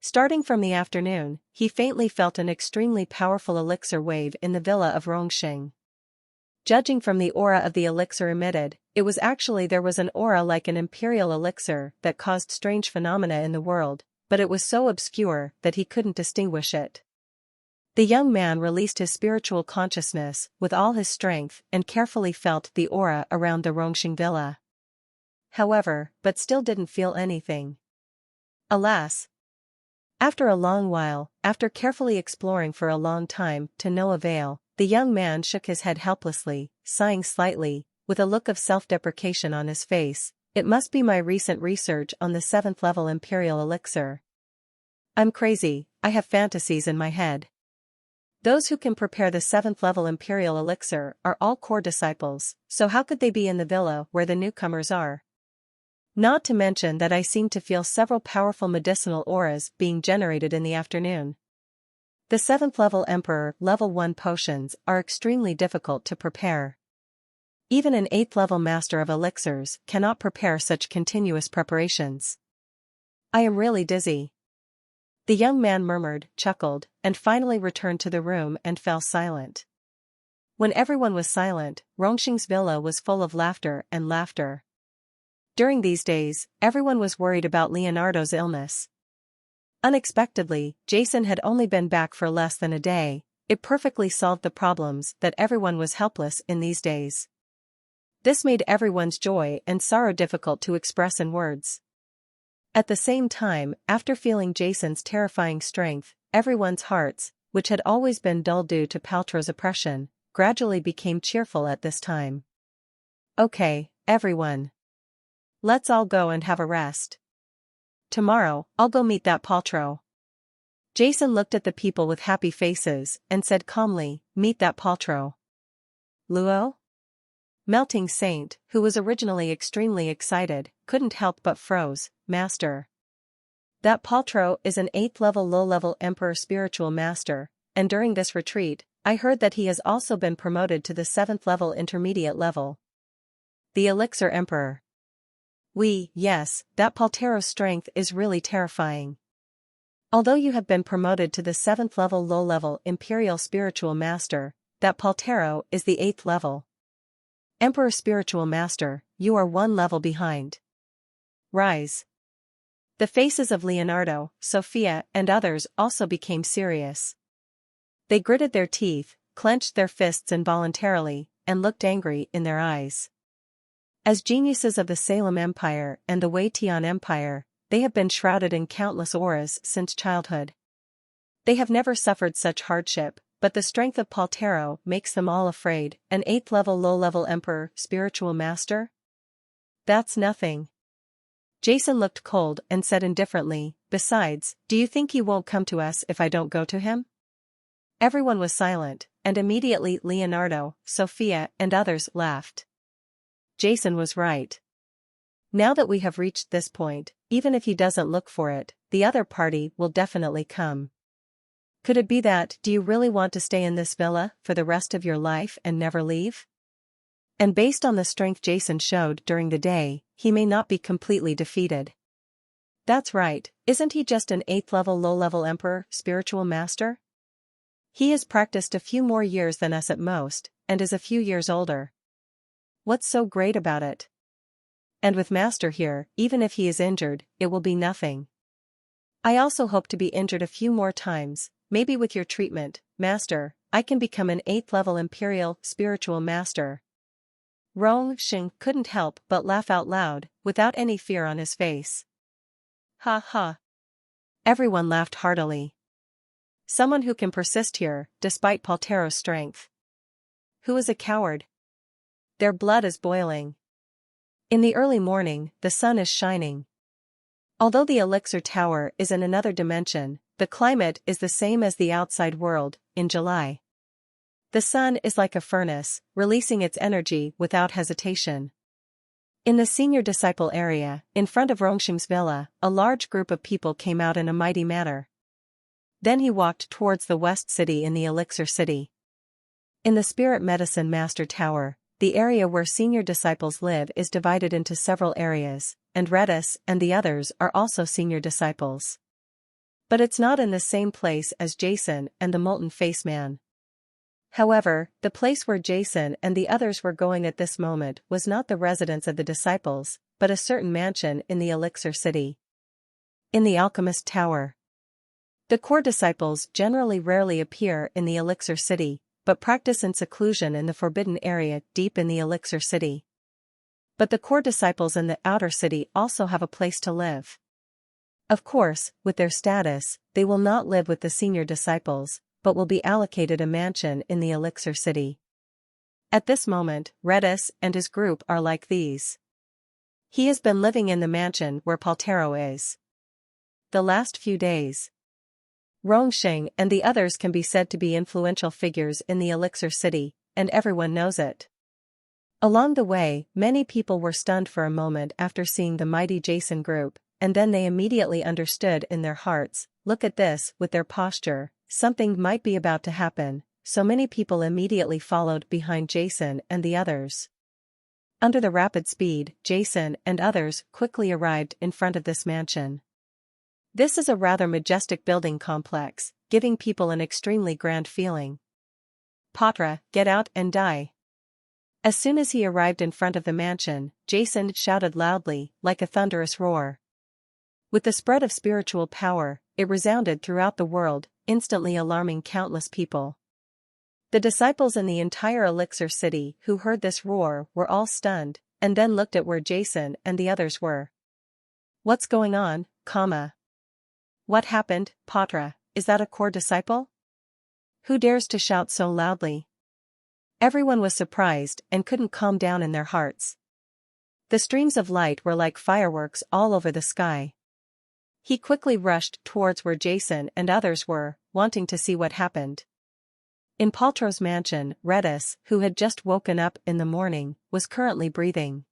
Speaker 1: Starting from the afternoon, he faintly felt an extremely powerful elixir wave in the villa of Rongxing. Judging from the aura of the elixir emitted, it was actually there was an aura like an imperial elixir that caused strange phenomena in the world, but it was so obscure that he couldn't distinguish it. The young man released his spiritual consciousness with all his strength and carefully felt the aura around the Rongxing Villa. However, but still didn't feel anything. Alas! After a long while, after carefully exploring for a long time to no avail, the young man shook his head helplessly, sighing slightly, with a look of self-deprecation on his face. It must be my recent research on the 7th level imperial elixir. I'm crazy, I have fantasies in my head. Those who can prepare the 7th level imperial elixir are all core disciples, so how could they be in the villa where the newcomers are? Not to mention that I seem to feel several powerful medicinal auras being generated in the afternoon. The 7th level Emperor level 1 potions are extremely difficult to prepare. Even an 8th level Master of Elixirs cannot prepare such continuous preparations. I am really dizzy. The young man murmured, chuckled, and finally returned to the room and fell silent. When everyone was silent, Rongxing's villa was full of laughter and laughter. During these days, everyone was worried about Leonardo's illness. Unexpectedly, Jason had only been back for less than a day. It perfectly solved the problems that everyone was helpless in these days. This made everyone's joy and sorrow difficult to express in words. At the same time, after feeling Jason's terrifying strength, everyone's hearts, which had always been dull due to Paltrow's oppression, gradually became cheerful at this time. Okay, everyone. Let's all go and have a rest. Tomorrow, I'll go meet that Paltrow. Jason looked at the people with happy faces and said calmly, meet that Paltrow. Luo? Melting Saint, who was originally extremely excited, couldn't help but froze. Master. That Paltrow is an 8th level low-level Emperor Spiritual Master, and during this retreat, I heard that he has also been promoted to the 7th level intermediate level. The Elixir Emperor. Yes, that Paltrow's strength is really terrifying. Although you have been promoted to the 7th level low-level Imperial Spiritual Master, that Paltrow is the 8th level. Emperor Spiritual Master, you are 1 level behind. Rise. The faces of Leonardo, Sophia, and others also became serious. They gritted their teeth, clenched their fists involuntarily, and looked angry in their eyes. As geniuses of the Salem Empire and the Wei Tian Empire, they have been shrouded in countless auras since childhood. They have never suffered such hardship, but the strength of Paltrow makes them all afraid. An 8th level low-level Emperor Spiritual Master? That's nothing. Jason looked cold and said indifferently, besides, do you think he won't come to us if I don't go to him? Everyone was silent, and immediately Leonardo, Sophia, and others laughed. Jason was right. Now that we have reached this point, even if he doesn't look for it, the other party will definitely come. Could it be that, do you really want to stay in this villa for the rest of your life and never leave? And based on the strength Jason showed during the day, he may not be completely defeated. That's right, isn't he just an 8th level low-level emperor, spiritual master? He has practiced a few more years than us at most, and is a few years older. What's so great about it? And with Master here, even if he is injured, it will be nothing. I also hope to be injured a few more times, maybe with your treatment, Master, I can become an 8th level imperial spiritual master. Rong Xing couldn't help but laugh out loud, without any fear on his face. Ha ha. Everyone laughed heartily. Someone who can persist here, despite Paltero's strength. Who is a coward? Their blood is boiling. In the early morning, the sun is shining. Although the elixir tower is in another dimension, the climate is the same as the outside world, in July. The sun is like a furnace, releasing its energy without hesitation. In the senior disciple area, in front of Rongshim's villa, a large group of people came out in a mighty manner. Then he walked towards the West City in the Elixir City. In the Spirit Medicine Master Tower, the area where senior disciples live is divided into several areas, and Redis and the others are also senior disciples. But it's not in the same place as Jason and the Molten Face Man. However, the place where Jason and the others were going at this moment was not the residence of the disciples, but a certain mansion in the Elixir City. In the Alchemist Tower. The core disciples generally rarely appear in the Elixir City, but practice in seclusion in the Forbidden Area deep in the Elixir City. But the core disciples in the Outer City also have a place to live. Of course, with their status, they will not live with the senior disciples, but will be allocated a mansion in the Elixir City. At this moment, Redis and his group are like these. He has been living in the mansion where Paltero is. The last few days. Rongxing and the others can be said to be influential figures in the Elixir City, and everyone knows it. Along the way, many people were stunned for a moment after seeing the mighty Jason group, and then they immediately understood in their hearts, look at this, with their posture, something might be about to happen, so many people immediately followed behind Jason and the others. Under the rapid speed, Jason and others quickly arrived in front of this mansion. This is a rather majestic building complex, giving people an extremely grand feeling. Patra, get out and die. As soon as he arrived in front of the mansion, Jason shouted loudly, like a thunderous roar. With the spread of spiritual power, it resounded throughout the world, instantly alarming countless people. The disciples in the entire Elixir City who heard this roar were all stunned, and then looked at where Jason and the others were. What's going on, comma? What happened, Patra? Is that a core disciple? Who dares to shout so loudly? Everyone was surprised and couldn't calm down in their hearts. The streams of light were like fireworks all over the sky. He quickly rushed towards where Jason and others were, wanting to see what happened. In Paltro's mansion, Redis, who had just woken up in the morning, was currently breathing.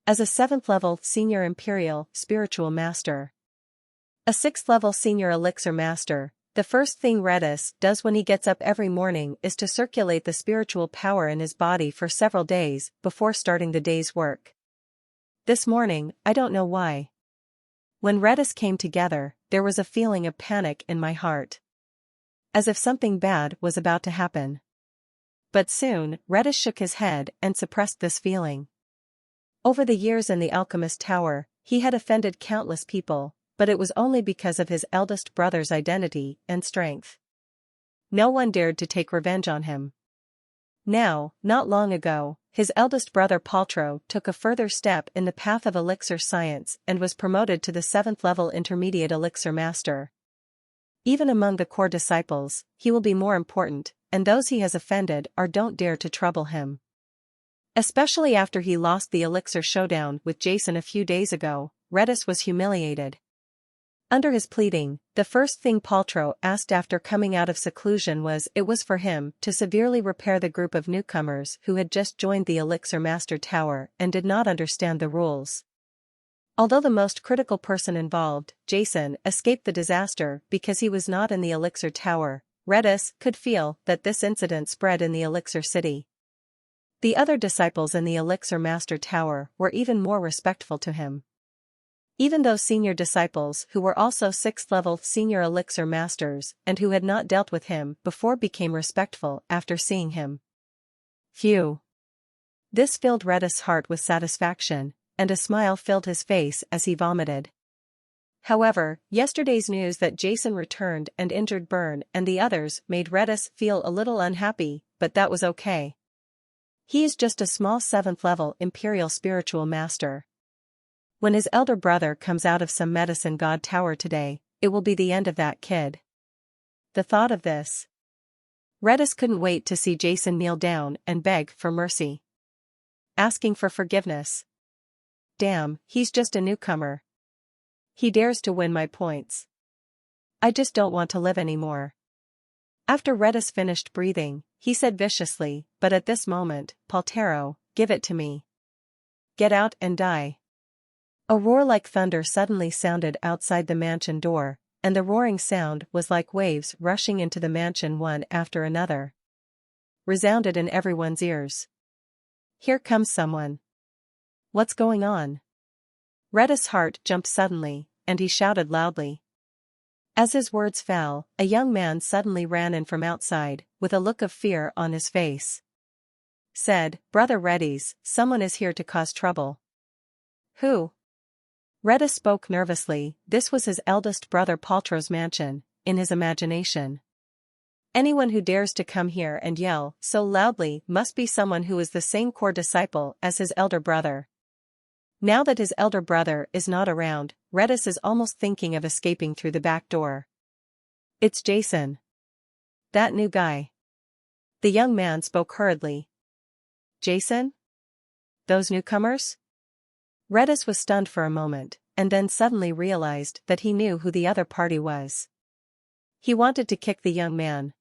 Speaker 1: As a 7th level senior imperial spiritual master. A 6th level senior elixir master, the first thing Redis does when he gets up every morning is to circulate the spiritual power in his body for several days before starting the day's work. This morning, I don't know why. When Redis came together, there was a feeling of panic in my heart. As if something bad was about to happen. But soon, Redis shook his head and suppressed this feeling. Over the years in the Alchemist Tower, he had offended countless people, but it was only because of his eldest brother's identity and strength. No one dared to take revenge on him. Now, not long ago, his eldest brother Paltro took a further step in the path of elixir science and was promoted to the 7th level intermediate elixir master. Even among the core disciples, he will be more important, and those he has offended don't dare to trouble him. Especially after he lost the elixir showdown with Jason a few days ago, Redis was humiliated. Under his pleading, the first thing Paltrow asked after coming out of seclusion was for him to severely repair the group of newcomers who had just joined the Elixir Master Tower and did not understand the rules. Although the most critical person involved, Jason, escaped the disaster because he was not in the Elixir Tower, Redis could feel that this incident spread in the Elixir City. The other disciples in the Elixir Master Tower were even more respectful to him. Even those senior disciples who were also 6th-level senior elixir masters and who had not dealt with him before became respectful after seeing him. Phew! This filled Redis' heart with satisfaction, and a smile filled his face as he vomited. However, yesterday's news that Jason returned and injured Byrne and the others made Redis feel a little unhappy, but that was okay. He is just a small 7th-level Imperial Spiritual Master. When his elder brother comes out of some medicine god tower today, it will be the end of that kid. The thought of this. Redis couldn't wait to see Jason kneel down and beg for mercy. Asking for forgiveness. Damn, he's just a newcomer. He dares to win my points. I just don't want to live anymore. After Redis finished breathing, he said viciously, but at this moment, Paltrow, give it to me. Get out and die. A roar like thunder suddenly sounded outside the mansion door, and the roaring sound was like waves rushing into the mansion one after another. Resounded in everyone's ears. Here comes someone. What's going on? Redis' heart jumped suddenly, and he shouted loudly. As his words fell, a young man suddenly ran in from outside, with a look of fear on his face. Said, Brother Redis, someone is here to cause trouble. Who? Redis spoke nervously. This was his eldest brother Paltrow's mansion, in his imagination. Anyone who dares to come here and yell so loudly must be someone who is the same core disciple as his elder brother. Now that his elder brother is not around, Redis is almost thinking of escaping through the back door. It's Jason. That new guy. The young man spoke hurriedly. Jason? Those newcomers? Redis was stunned for a moment, and then suddenly realized that he knew who the other party was. He wanted to kick the young man.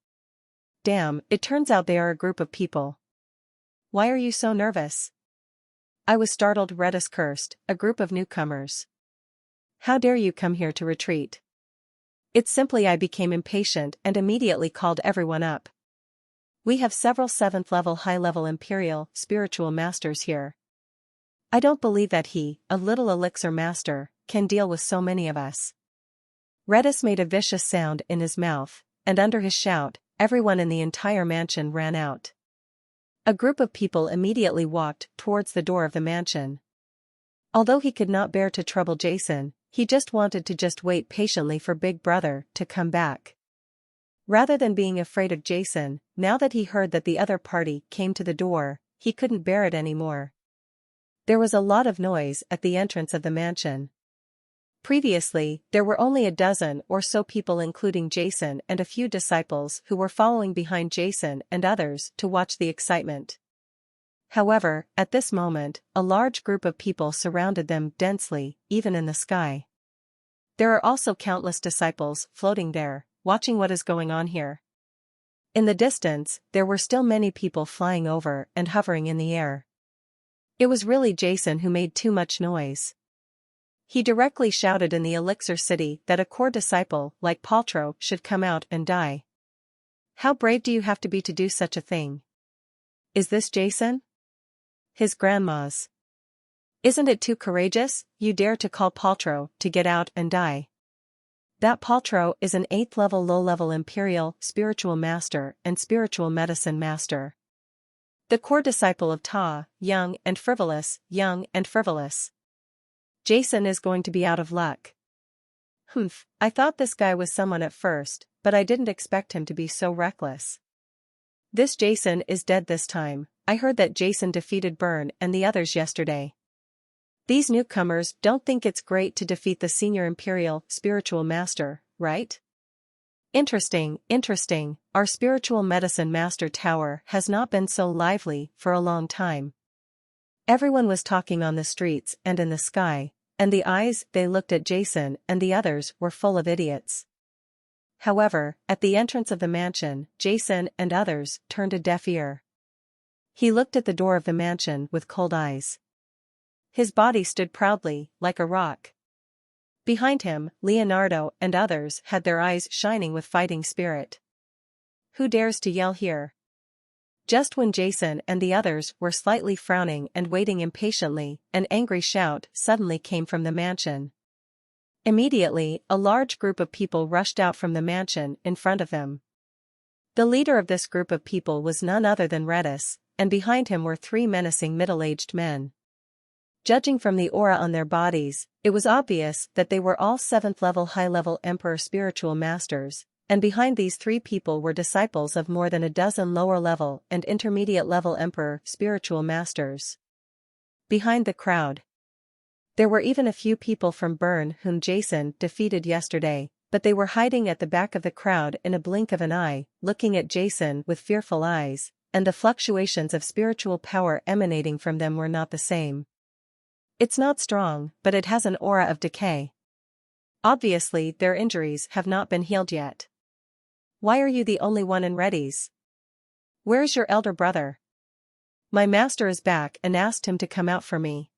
Speaker 1: Damn, it turns out they are a group of people. Why are you so nervous? I was startled, Redis cursed, a group of newcomers. How dare you come here to retreat? It's simply I became impatient and immediately called everyone up. We have several 7th-level high-level Imperial spiritual masters here. I don't believe that he, a little elixir master, can deal with so many of us. Redis made a vicious sound in his mouth, and under his shout, everyone in the entire mansion ran out. A group of people immediately walked towards the door of the mansion. Although he could not bear to trouble Jason, he just wanted to wait patiently for Big Brother to come back. Rather than being afraid of Jason, now that he heard that the other party came to the door, he couldn't bear it anymore. There was a lot of noise at the entrance of the mansion. Previously, there were only a dozen or so people including Jason and a few disciples who were following behind Jason and others to watch the excitement. However, at this moment, a large group of people surrounded them densely, even in the sky. There are also countless disciples floating there, watching what is going on here. In the distance, there were still many people flying over and hovering in the air. It was really Jason who made too much noise. He directly shouted in the Elixir City that a core disciple like Paltrow should come out and die. How brave do you have to be to do such a thing? Is this Jason? His grandma's. Isn't it too courageous? You dare to call Paltrow to get out and die. That Paltrow is an 8th-level low-level Imperial spiritual master and spiritual medicine master. The core disciple of Ta, young and frivolous, young and frivolous. Jason is going to be out of luck. Humph, I thought this guy was someone at first, but I didn't expect him to be so reckless. This Jason is dead this time. I heard that Jason defeated Byrne and the others yesterday. These newcomers don't think it's great to defeat the senior Imperial spiritual master, right? Interesting, interesting. Our spiritual medicine master tower has not been so lively for a long time. Everyone was talking on the streets and in the sky, and the eyes they looked at Jason and the others were full of idiots. However, at the entrance of the mansion, Jason and others turned a deaf ear. He looked at the door of the mansion with cold eyes. His body stood proudly, like a rock. Behind him, Leonardo and others had their eyes shining with fighting spirit. Who dares to yell here? Just when Jason and the others were slightly frowning and waiting impatiently, an angry shout suddenly came from the mansion. Immediately, a large group of people rushed out from the mansion in front of them. The leader of this group of people was none other than Redis, and behind him were three menacing middle-aged men. Judging from the aura on their bodies, it was obvious that they were all 7th-level high-level Emperor spiritual masters, and behind these three people were disciples of more than a dozen lower-level and intermediate-level Emperor spiritual masters. Behind the crowd, there were even a few people from Bern whom Jason defeated yesterday, but they were hiding at the back of the crowd in a blink of an eye, looking at Jason with fearful eyes, and the fluctuations of spiritual power emanating from them were not the same. It's not strong, but it has an aura of decay. Obviously, their injuries have not been healed yet. Why are you the only one in Redis? Where is your elder brother? My master is back and asked him to come out for me.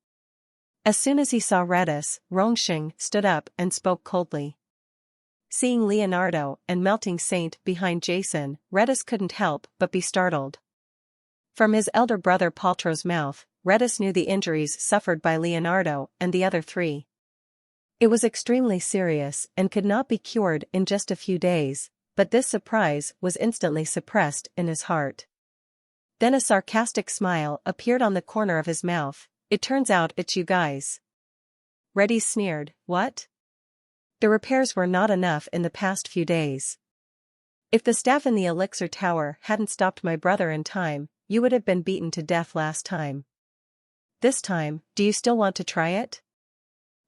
Speaker 1: As soon as he saw Redis, Rongxing stood up and spoke coldly. Seeing Leonardo and Melting Saint behind Jason, Redis couldn't help but be startled. From his elder brother Paltrow's mouth, Redis knew the injuries suffered by Leonardo and the other three. It was extremely serious and could not be cured in just a few days, but this surprise was instantly suppressed in his heart. Then a sarcastic smile appeared on the corner of his mouth. It turns out it's you guys. Redis sneered, what? The repairs were not enough in the past few days. If the staff in the elixir tower hadn't stopped my brother in time, you would have been beaten to death last time. This time, do you still want to try it?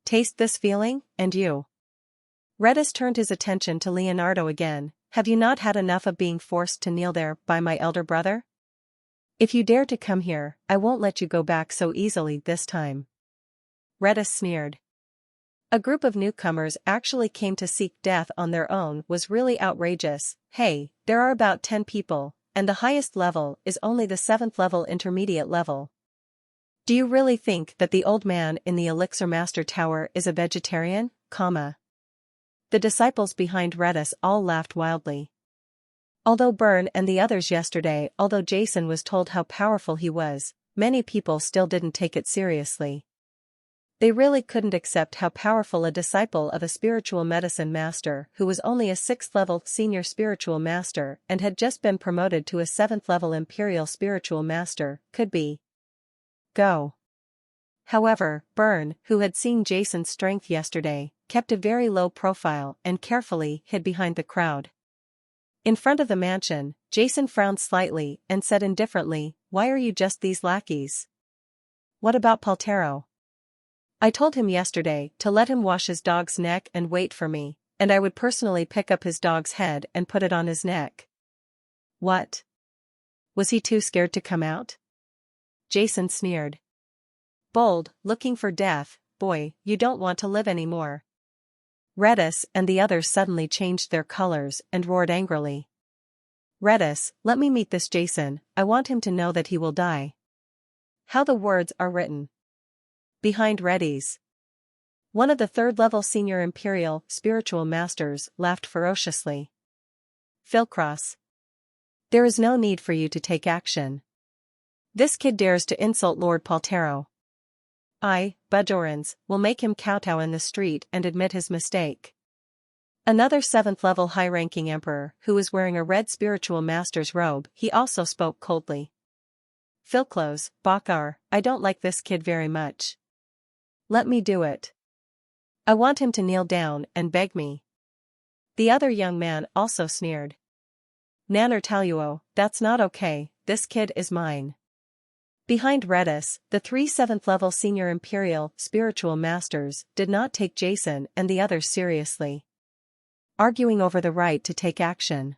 Speaker 1: Taste this feeling, and you. Redis turned his attention to Leonardo again. Have you not had enough of being forced to kneel there by my elder brother? If you dare to come here, I won't let you go back so easily this time. Redis sneered. A group of newcomers actually came to seek death on their own was really outrageous. Hey, there are about 10 people, and the highest level is only the 7th level intermediate level. Do you really think that the old man in the Elixir Master Tower is a vegetarian? The disciples behind Redis all laughed wildly. Although Bern and the others yesterday, although Jason was told how powerful he was, many people still didn't take it seriously. They really couldn't accept how powerful a disciple of a spiritual medicine master who was only a 6th-level senior spiritual master and had just been promoted to a 7th-level imperial spiritual master could be. Go. However, Bern, who had seen Jason's strength yesterday, kept a very low profile and carefully hid behind the crowd. In front of the mansion, Jason frowned slightly and said indifferently, why are you just these lackeys? What about Paltero? I told him yesterday to let him wash his dog's neck and wait for me, and I would personally pick up his dog's head and put it on his neck. What? Was he too scared to come out? Jason sneered. Bold, looking for death, boy, you don't want to live anymore. Redis and the others suddenly changed their colors and roared angrily. Redis, let me meet this Jason, I want him to know that he will die. How the words are written. Behind Redis. One of the 3rd-level senior imperial spiritual masters laughed ferociously. Philcross. There is no need for you to take action. This kid dares to insult Lord Paltero. I, Bajorans, will make him kowtow in the street and admit his mistake. Another 7th-level high-ranking emperor, who was wearing a red spiritual master's robe, he also spoke coldly. Philclos, Bakar, I don't like this kid very much. Let me do it. I want him to kneel down and beg me. The other young man also sneered. Nanar Taluo, that's not okay, this kid is mine. Behind Redis, the 3 7th-level senior imperial spiritual masters did not take Jason and the others seriously. Arguing over the right to take action.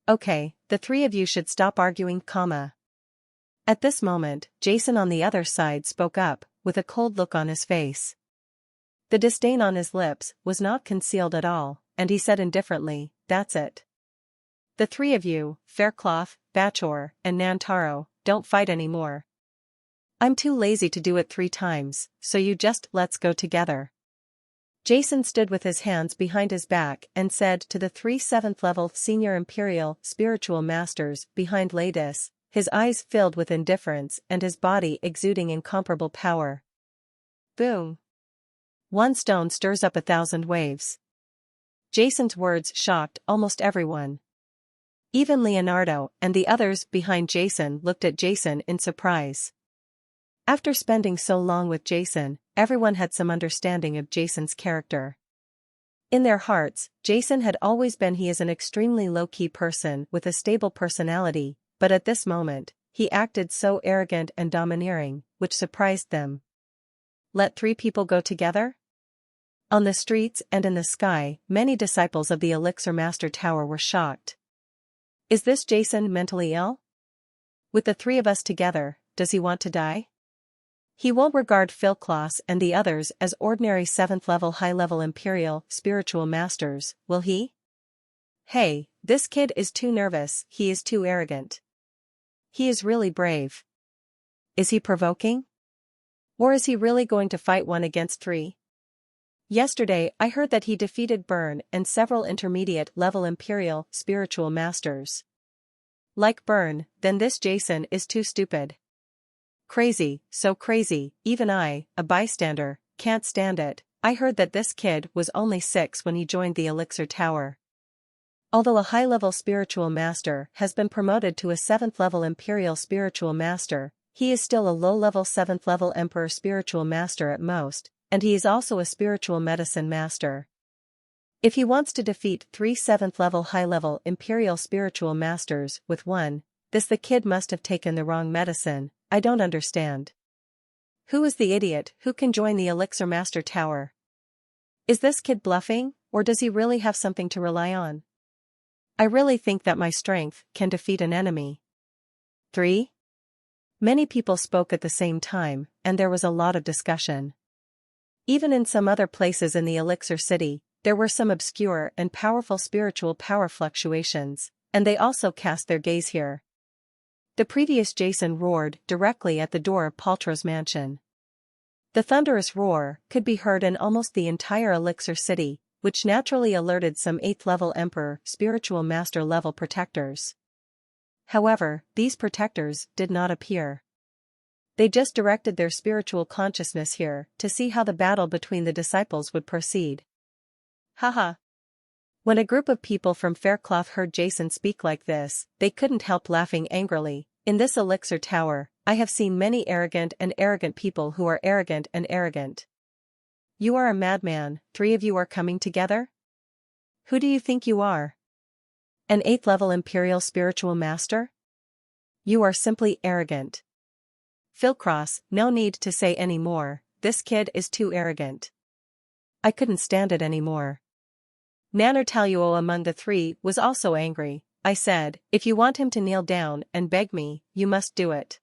Speaker 1: Okay, the 3 of you should stop arguing, At this moment, Jason on the other side spoke up, with a cold look on his face. The disdain on his lips was not concealed at all, and he said indifferently, "That's it. The three of you, Faircloth, Bachor, and Nantaro, don't fight anymore. I'm too lazy to do it 3 times, so you just let's go together." Jason stood with his hands behind his back and said to the 3 7th-level senior Imperial spiritual masters behind Ladis, his eyes filled with indifference and his body exuding incomparable power. Boom. One stone stirs up 1,000 waves. Jason's words shocked almost everyone. Even Leonardo and the others behind Jason looked at Jason in surprise. After spending so long with Jason, everyone had some understanding of Jason's character. In their hearts, Jason had always been he is an extremely low-key person with a stable personality, but at this moment, he acted so arrogant and domineering, which surprised them. Let 3 people go together? On the streets and in the sky, many disciples of the Elixir Master Tower were shocked. Is this Jason mentally ill? With the 3 of us together, does he want to die? He won't regard Philcloss and the others as ordinary 7th-level high-level Imperial spiritual masters, will he? Hey, this kid is too nervous, he is too arrogant. He is really brave. Is he provoking? Or is he really going to fight 1 against 3? Yesterday I heard that he defeated Byrne and several intermediate-level Imperial spiritual masters. Like Byrne, then this Jason is too stupid. Crazy, so crazy, even I, a bystander, can't stand it. I heard that this kid was only 6 when he joined the Elixir Tower. Although a high-level spiritual master has been promoted to a 7th-level Imperial spiritual master, he is still a low-level 7th-level Emperor spiritual master at most, and he is also a spiritual medicine master. If he wants to defeat 3 7th-level high-level Imperial spiritual masters with 1, the kid must have taken the wrong medicine. I don't understand. Who is the idiot who can join the Elixir Master Tower? Is this kid bluffing, or does he really have something to rely on? I really think that my strength can defeat an enemy. 3. Many people spoke at the same time, and there was a lot of discussion. Even in some other places in the Elixir City, there were some obscure and powerful spiritual power fluctuations, and they also cast their gaze here. The previous Jason roared directly at the door of Paltrow's mansion. The thunderous roar could be heard in almost the entire Elixir City, which naturally alerted some 8th-level Emperor spiritual master-level protectors. However, these protectors did not appear. They just directed their spiritual consciousness here to see how the battle between the disciples would proceed. Haha. When a group of people from Faircloth heard Jason speak like this, they couldn't help laughing angrily. In this Elixir Tower, I have seen many arrogant people who are arrogant and arrogant. You are a madman, 3 of you are coming together? Who do you think you are? An 8th-level Imperial spiritual master? You are simply arrogant. Philcross, no need to say any more, this kid is too arrogant. I couldn't stand it anymore. Nanartaluo among the 3 was also angry. I said, if you want him to kneel down and beg me, you must do it.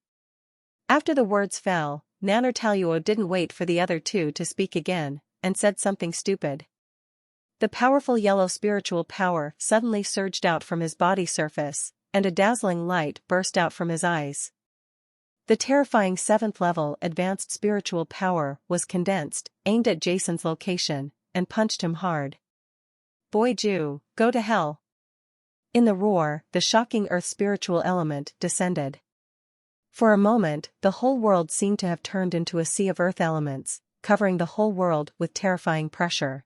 Speaker 1: After the words fell, Nanartaluo didn't wait for the other 2 to speak again, and said something stupid. The powerful yellow spiritual power suddenly surged out from his body surface, and a dazzling light burst out from his eyes. The terrifying 7th-level advanced spiritual power was condensed, aimed at Jason's location, and punched him hard. Boy Jew, go to hell. In the roar, the shocking earth spiritual element descended. For a moment, the whole world seemed to have turned into a sea of earth elements, covering the whole world with terrifying pressure.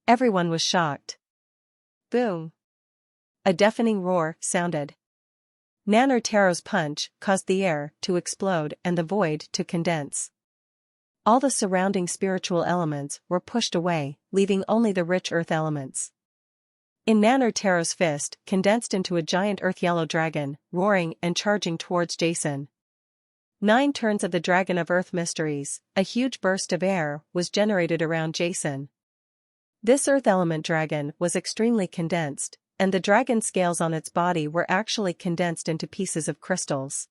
Speaker 1: Everyone was shocked. Boom! A deafening roar sounded. Nanartaro's punch caused the air to explode and the void to condense. All the surrounding spiritual elements were pushed away, leaving only the rich earth elements. In Nanartaro's fist condensed into a giant earth-yellow dragon, roaring and charging towards Jason. 9 turns of the Dragon of Earth Mysteries, a huge burst of air was generated around Jason. This earth element dragon was extremely condensed, and the dragon scales on its body were actually condensed into pieces of crystals.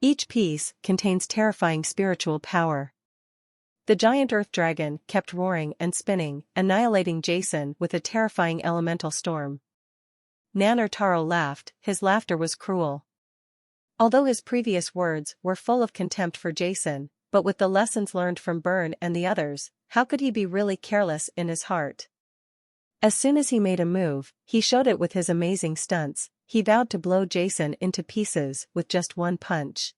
Speaker 1: Each piece contains terrifying spiritual power. The giant earth dragon kept roaring and spinning, annihilating Jason with a terrifying elemental storm. Nanner Taro laughed, his laughter was cruel. Although his previous words were full of contempt for Jason, but with the lessons learned from Byrne and the others, how could he be really careless in his heart? As soon as he made a move, he showed it with his amazing stunts. He vowed to blow Jason into pieces with just one punch.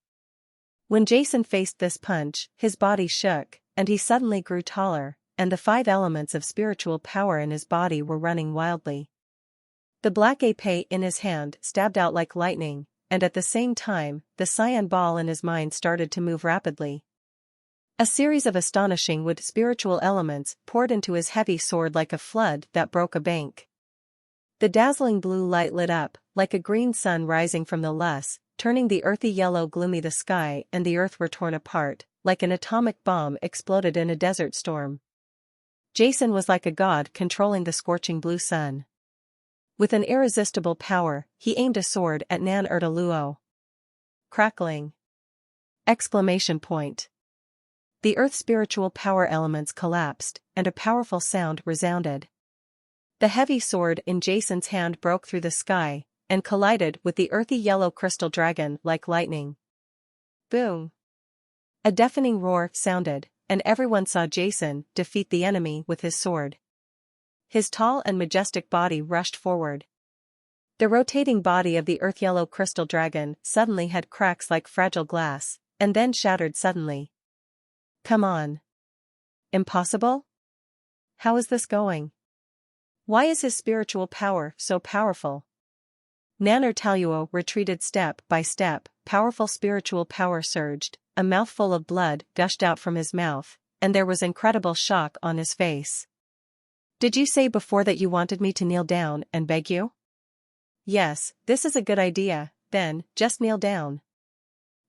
Speaker 1: When Jason faced this punch, his body shook, and he suddenly grew taller, and the 5 elements of spiritual power in his body were running wildly. The black épée in his hand stabbed out like lightning, and at the same time, the cyan ball in his mind started to move rapidly. A series of astonishing wood spiritual elements poured into his heavy sword like a flood that broke a bank. The dazzling blue light lit up, like a green sun rising from the luss, turning the earthy yellow gloomy the sky and the earth were torn apart, like an atomic bomb exploded in a desert storm. Jason was like a god controlling the scorching blue sun. With an irresistible power, he aimed a sword at Nan Ertaluo. Crackling! Exclamation point. The earth's spiritual power elements collapsed, and a powerful sound resounded. The heavy sword in Jason's hand broke through the sky, and collided with the earthy yellow crystal dragon like lightning. Boom! A deafening roar sounded, and everyone saw Jason defeat the enemy with his sword. His tall and majestic body rushed forward. The rotating body of the earth-yellow crystal dragon suddenly had cracks like fragile glass, and then shattered suddenly. Come on. Impossible? How is this going? Why is his spiritual power so powerful? Nanner Taluo retreated step by step, powerful spiritual power surged, a mouthful of blood gushed out from his mouth, and there was incredible shock on his face. Did you say before that you wanted me to kneel down and beg you? Yes, this is a good idea, then, just kneel down.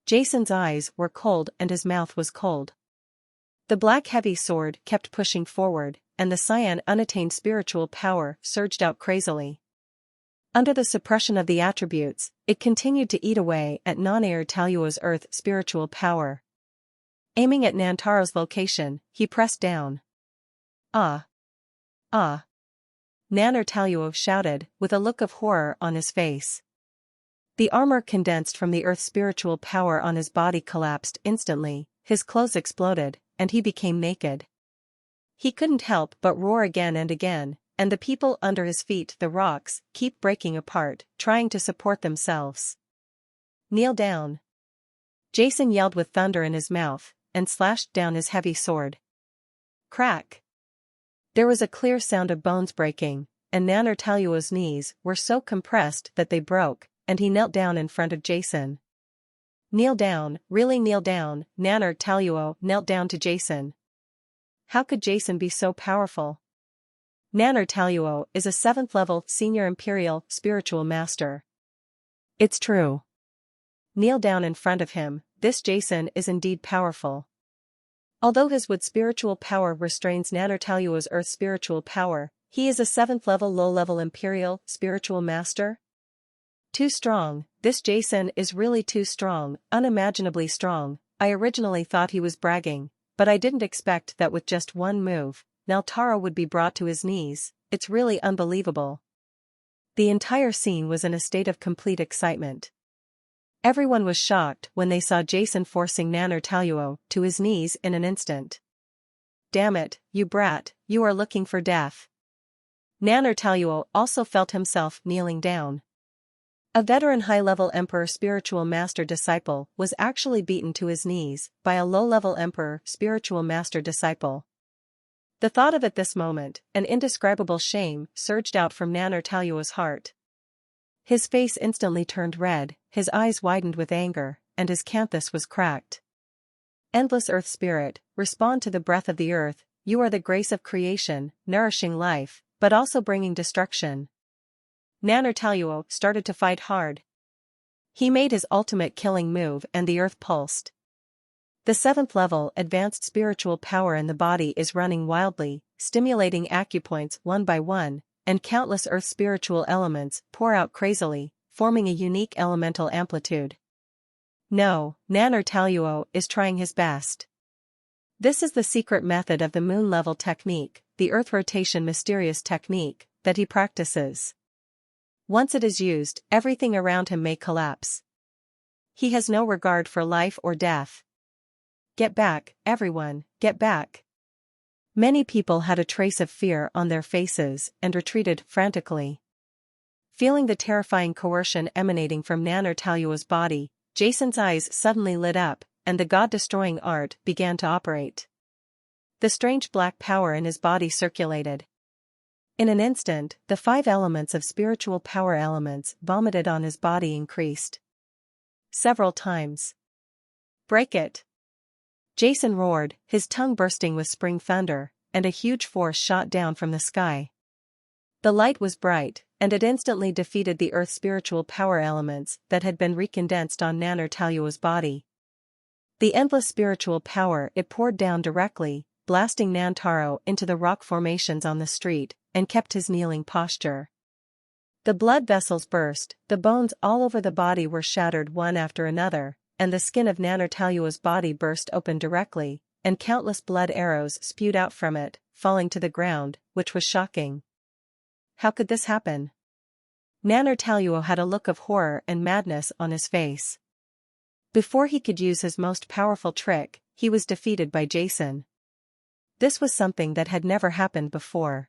Speaker 1: Jason's eyes were cold and his mouth was cold. The black heavy sword kept pushing forward, and the cyan unattained spiritual power surged out crazily. Under the suppression of the attributes, it continued to eat away at Nanner Taluo's earth spiritual power. Aiming at Nantaro's location, he pressed down. Ah! Ah! Nanner Taluo shouted, with a look of horror on his face. The armor condensed from the earth's spiritual power on his body collapsed instantly, his clothes exploded, and he became naked. He couldn't help but roar again and again, and the people under his feet, the rocks, keep breaking apart, trying to support themselves. Kneel down! Jason yelled with thunder in his mouth, and slashed down his heavy sword. Crack! There was a clear sound of bones breaking, and Nanner Taluo's knees were so compressed that they broke, and he knelt down in front of Jason. Kneel down, really kneel down. Nanner Taluo knelt down to Jason. How could Jason be so powerful? Nanner Taluo is a 7th-level senior imperial spiritual master. It's true. Kneel down in front of him, this Jason is indeed powerful. Although his wood spiritual power restrains Nanner Taluo's earth spiritual power, he is a 7th-level low-level imperial spiritual master. Too strong, this Jason is really too strong, unimaginably strong. I originally thought he was bragging, but I didn't expect that with just one move, Naltaro would be brought to his knees. It's really unbelievable. The entire scene was in a state of complete excitement. Everyone was shocked when they saw Jason forcing Nanner Taluo to his knees in an instant. Damn it, you brat, you are looking for death. Nanner Taluo also felt himself kneeling down. A veteran high-level emperor spiritual master disciple was actually beaten to his knees by a low-level emperor spiritual master disciple. The thought of it this moment, an indescribable shame surged out from Nanner Taluo's heart. His face instantly turned red, his eyes widened with anger, and his canthus was cracked. Endless earth spirit, respond to the breath of the earth. You are the grace of creation, nourishing life, but also bringing destruction. Nanner Taluo started to fight hard. He made his ultimate killing move and the earth pulsed. The 7th level advanced spiritual power in the body is running wildly, stimulating acupoints one by one, and countless earth spiritual elements pour out crazily, forming a unique elemental amplitude. No, Nanner Taluo is trying his best. This is the secret method of the moon-level technique, the earth rotation mysterious technique, that he practices. Once it is used, everything around him may collapse. He has no regard for life or death. Get back, everyone, get back. Many people had a trace of fear on their faces and retreated frantically. Feeling the terrifying coercion emanating from Nannertalua's body, Jason's eyes suddenly lit up, and the god-destroying art began to operate. The strange black power in his body circulated. In an instant, the 5 elements of spiritual power elements vomited on his body increased. Several times. Break it! Jason roared, his tongue bursting with spring thunder, and a huge force shot down from the sky. The light was bright, and it instantly defeated the earth's spiritual power elements that had been recondensed on Nannertalua's body. The endless spiritual power it poured down directly, blasting Nantaro into the rock formations on the street, and kept his kneeling posture. The blood vessels burst, the bones all over the body were shattered one after another, and the skin of Nannertalua's body burst open directly, and countless blood arrows spewed out from it, falling to the ground, which was shocking. How could this happen? Nannertalua had a look of horror and madness on his face. Before he could use his most powerful trick, he was defeated by Jason. This was something that had never happened before.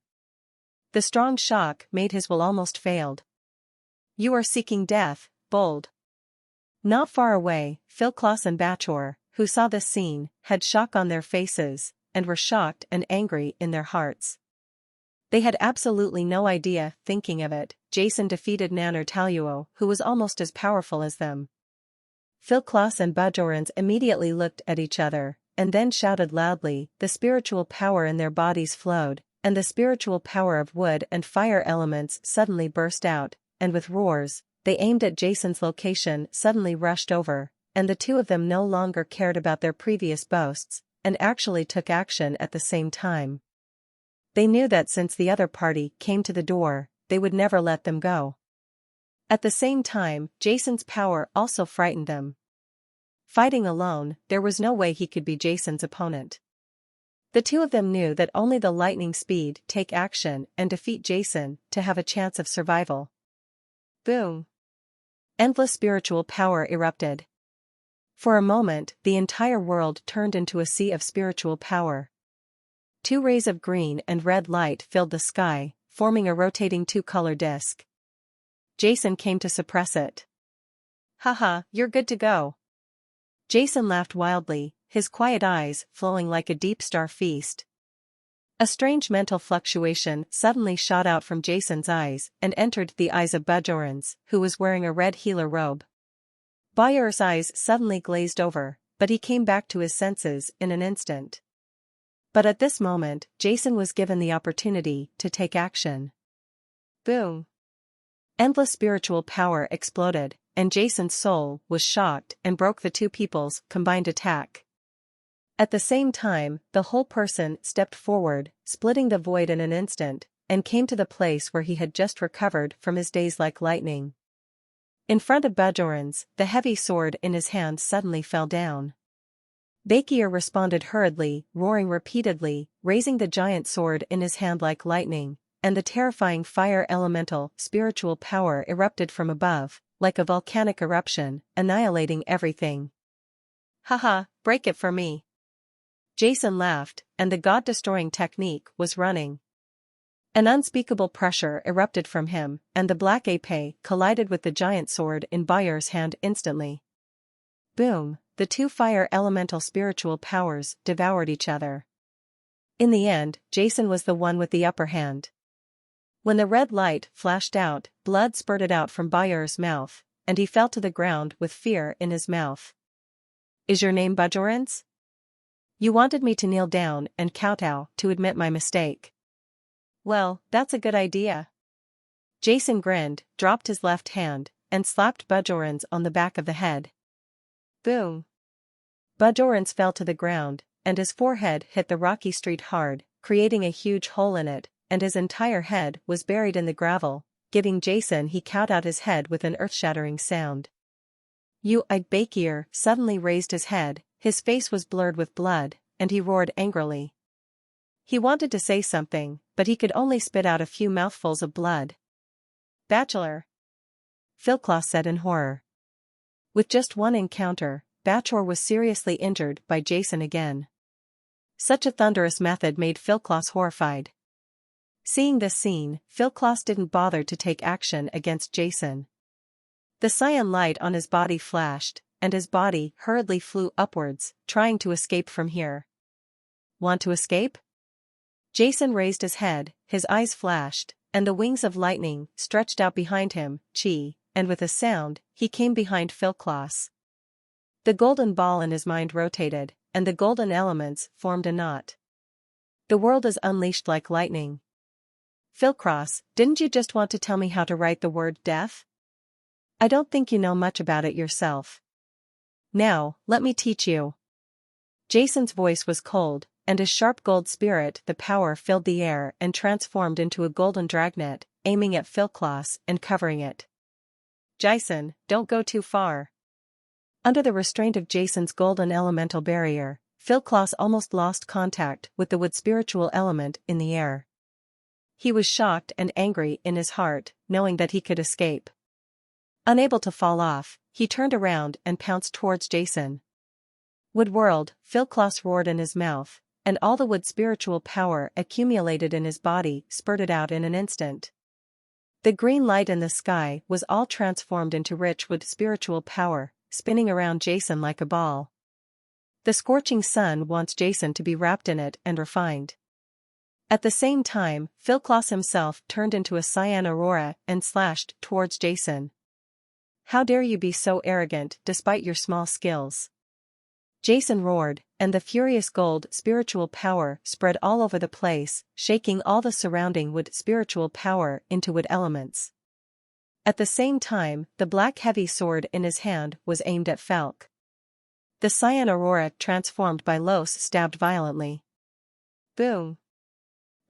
Speaker 1: The strong shock made his will almost failed. You are seeking death, bold. Not far away, Phil Klaus and Bachor, who saw this scene, had shock on their faces, and were shocked and angry in their hearts. They had absolutely no idea, thinking of it, Jason defeated Nannertalua, who was almost as powerful as them. Phil Klaus and Bajorans immediately looked at each other, and then shouted loudly. The spiritual power in their bodies flowed, and the spiritual power of wood and fire elements suddenly burst out, and with roars, they aimed at Jason's location suddenly rushed over, and the two of them no longer cared about their previous boasts, and actually took action at the same time. They knew that since the other party came to the door, they would never let them go. At the same time, Jason's power also frightened them. Fighting alone, there was no way he could be Jason's opponent. The two of them knew that only the lightning speed take action and defeat Jason to have a chance of survival. Boom! Endless spiritual power erupted. For a moment, the entire world turned into a sea of spiritual power. 2 rays of green and red light filled the sky, forming a rotating 2-color disc. Jason came to suppress it. Haha, you're good to go. Jason laughed wildly, his quiet eyes flowing like a deep star feast. A strange mental fluctuation suddenly shot out from Jason's eyes and entered the eyes of Bajorans, who was wearing a red healer robe. Bayur's eyes suddenly glazed over, but he came back to his senses in an instant. But at this moment, Jason was given the opportunity to take action. Boom! Endless spiritual power exploded, and Jason's soul was shocked and broke the two people's combined attack. At the same time, the whole person stepped forward, splitting the void in an instant, and came to the place where he had just recovered from his daze like lightning. In front of Bajorans, the heavy sword in his hand suddenly fell down. Bakir responded hurriedly, roaring repeatedly, raising the giant sword in his hand like lightning, and the terrifying fire elemental spiritual power erupted from above, like a volcanic eruption, annihilating everything. Haha, break it for me. Jason laughed, and the god-destroying technique was running. An unspeakable pressure erupted from him, and the black ape collided with the giant sword in Bayur's hand instantly. Boom! The 2 fire elemental spiritual powers devoured each other. In the end, Jason was the one with the upper hand. When the red light flashed out, blood spurted out from Bayur's mouth, and he fell to the ground with fear in his mouth. Is your name Bajorans? You wanted me to kneel down and kowtow to admit my mistake. Well, that's a good idea. Jason grinned, dropped his left hand, and slapped Bajorans on the back of the head. Boom! Bajorans fell to the ground, and his forehead hit the rocky street hard, creating a huge hole in it, and his entire head was buried in the gravel, giving Jason he kowtowed his head with an earth-shattering sound. Bakir suddenly raised his head, his face was blurred with blood, and he roared angrily. He wanted to say something, but he could only spit out a few mouthfuls of blood. Bachelor! Philclaw said in horror. With just one encounter, Bachelor was seriously injured by Jason again. Such a thunderous method made Philclaw horrified. Seeing this scene, Philclaw didn't bother to take action against Jason. The cyan light on his body flashed, and his body hurriedly flew upwards, trying to escape from here. Want to escape? Jason raised his head, his eyes flashed, and the wings of lightning stretched out behind him, and with a sound, he came behind Philclaw. The golden ball in his mind rotated, and the golden elements formed a knot. The world is unleashed like lightning. Philclaw, didn't you just want to tell me how to write the word death? I don't think you know much about it yourself. Now, let me teach you. Jason's voice was cold, and his sharp gold spirit the power filled the air and transformed into a golden dragnet, aiming at Philclaw and covering it. Jason, don't go too far. Under the restraint of Jason's golden elemental barrier, Philclaw almost lost contact with the wood spiritual element in the air. He was shocked and angry in his heart, knowing that he could escape. Unable to fall off, he turned around and pounced towards Jason. Wood whirled, Philclaw roared in his mouth, and all the wood spiritual power accumulated in his body spurted out in an instant. The green light in the sky was all transformed into rich wood spiritual power, spinning around Jason like a ball. The scorching sun wants Jason to be wrapped in it and refined. At the same time, Philclaw himself turned into a cyan aurora and slashed towards Jason. How dare you be so arrogant despite your small skills? Jason roared, and the furious gold spiritual power spread all over the place, shaking all the surrounding wood spiritual power into wood elements. At the same time, the black heavy sword in his hand was aimed at Falk. The cyan aurora transformed by Los stabbed violently. Boom!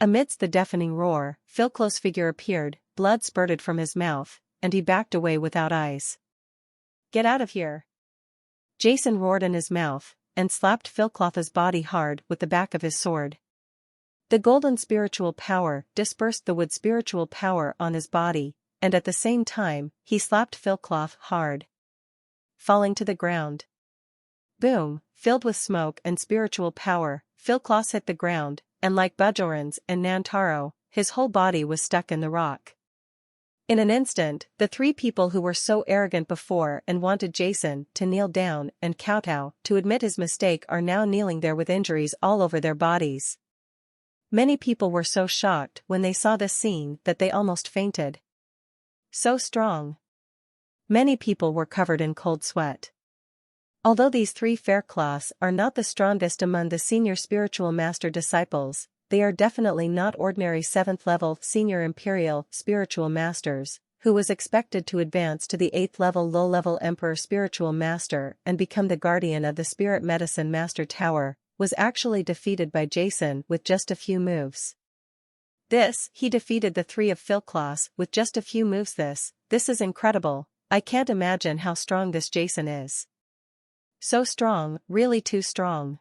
Speaker 1: Amidst the deafening roar, Philclaw's figure appeared, blood spurted from his mouth, and he backed away without eyes. Get out of here! Jason roared in his mouth, and slapped Philclaw's body hard with the back of his sword. The golden spiritual power dispersed the wood spiritual power on his body, and at the same time, he slapped Philclaw hard. Falling to the ground. Boom! Filled with smoke and spiritual power, Philclaw hit the ground, and like Bajorans and Nantaro, his whole body was stuck in the rock. In an instant, the three people who were so arrogant before and wanted Jason to kneel down and kowtow to admit his mistake are now kneeling there with injuries all over their bodies. Many people were so shocked when they saw this scene that they almost fainted. So strong. Many people were covered in cold sweat. Although these three Fairclaws are not the strongest among the senior spiritual master disciples, they are definitely not ordinary 7th-level senior imperial spiritual masters, who was expected to advance to the 8th-level low-level emperor spiritual master and become the guardian of the spirit medicine master tower, was actually defeated by Jason with just a few moves. He defeated the three of Philclaw with just a few moves. This is incredible. I can't imagine how strong this Jason is. So strong, really too strong.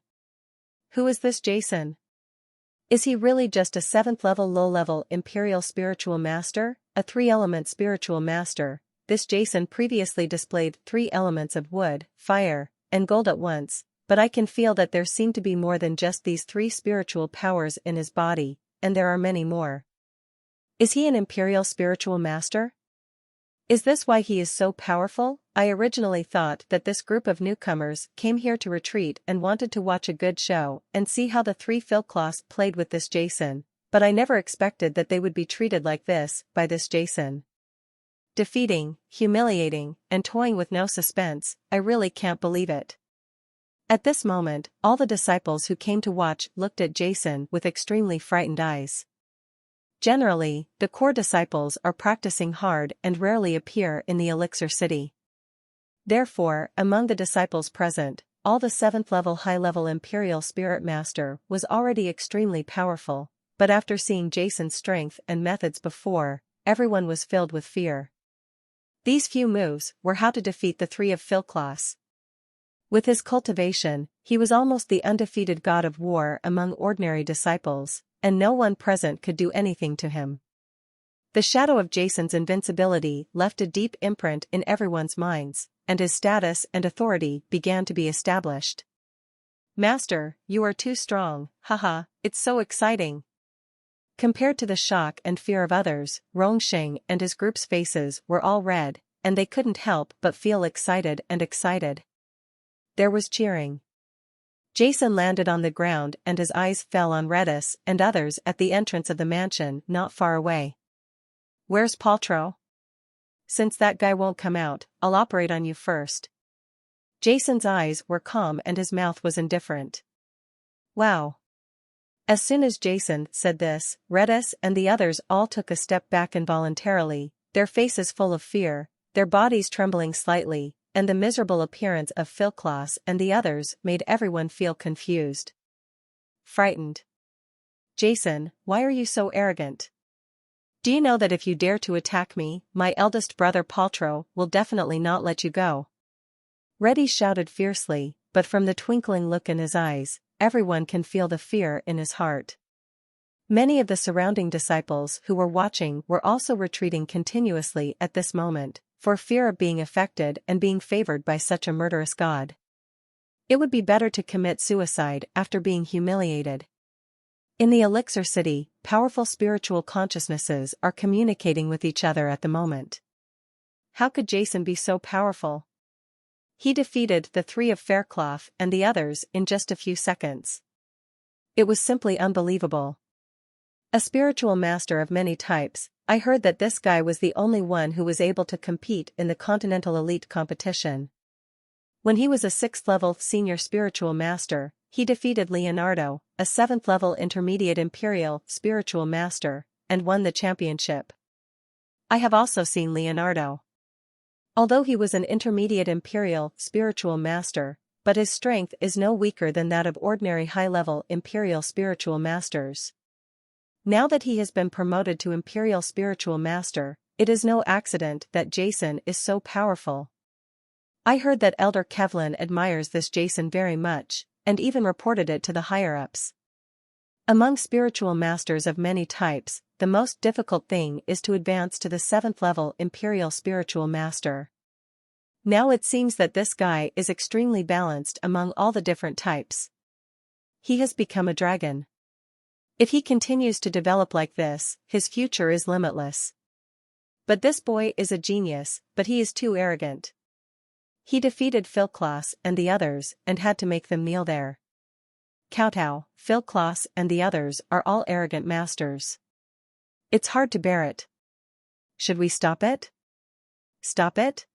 Speaker 1: Who is this Jason? Is he really just a 7th-level low-level imperial spiritual master, a 3-element spiritual master? This Jason previously displayed 3 elements of wood, fire, and gold at once, but I can feel that there seem to be more than just these 3 spiritual powers in his body, and there are many more. Is he an imperial spiritual master? Is this why he is so powerful? I originally thought that this group of newcomers came here to retreat and wanted to watch a good show and see how the 3 Philclaws played with this Jason, but I never expected that they would be treated like this by this Jason. Defeating, humiliating, and toying with no suspense, I really can't believe it. At this moment, all the disciples who came to watch looked at Jason with extremely frightened eyes. Generally, the core disciples are practicing hard and rarely appear in the elixir city. Therefore, among the disciples present, all the 7th-level high-level imperial spirit master was already extremely powerful, but after seeing Jason's strength and methods before, everyone was filled with fear. These few moves were how to defeat the 3 of Philclaw. With his cultivation, he was almost the undefeated god of war among ordinary disciples, and no one present could do anything to him. The shadow of Jason's invincibility left a deep imprint in everyone's minds, and his status and authority began to be established. "Master, you are too strong, haha, it's so exciting." Compared to the shock and fear of others, Rongsheng and his group's faces were all red, and they couldn't help but feel excited and excited. There was cheering. Jason landed on the ground and his eyes fell on Redis and others at the entrance of the mansion not far away. "Where's Paltrow? Since that guy won't come out, I'll operate on you first." Jason's eyes were calm and his mouth was indifferent. "Wow." As soon as Jason said this, Redis and the others all took a step back involuntarily, their faces full of fear, their bodies trembling slightly, and the miserable appearance of Philclaus and the others made everyone feel confused. Frightened. "Jason, why are you so arrogant? Do you know that if you dare to attack me, my eldest brother Paltrow will definitely not let you go?" Reddy shouted fiercely, but from the twinkling look in his eyes, everyone can feel the fear in his heart. Many of the surrounding disciples who were watching were also retreating continuously at this moment, for fear of being affected and being favored by such a murderous god. It would be better to commit suicide after being humiliated. In the Elixir City, powerful spiritual consciousnesses are communicating with each other at the moment. How could Jason be so powerful? He defeated the three of Faircloth and the others in just a few seconds. It was simply unbelievable. A spiritual master of many types, I heard that this guy was the only one who was able to compete in the Continental Elite competition. When he was a 6th-level senior spiritual master, he defeated Leonardo, a 7th-level intermediate imperial spiritual master, and won the championship. I have also seen Leonardo. Although he was an intermediate imperial spiritual master, but his strength is no weaker than that of ordinary high-level imperial spiritual masters. Now that he has been promoted to Imperial Spiritual Master, it is no accident that Jason is so powerful. I heard that Elder Kevlin admires this Jason very much, and even reported it to the higher-ups. Among spiritual masters of many types, the most difficult thing is to advance to the 7th-level Imperial Spiritual Master. Now it seems that this guy is extremely balanced among all the different types. He has become a dragon. If he continues to develop like this, his future is limitless. But this boy is a genius, but he is too arrogant. He defeated Philclaus and the others and had to make them kneel there. Kowtow, Philclaus and the others are all arrogant masters. It's hard to bear it. Should we stop it? Stop it?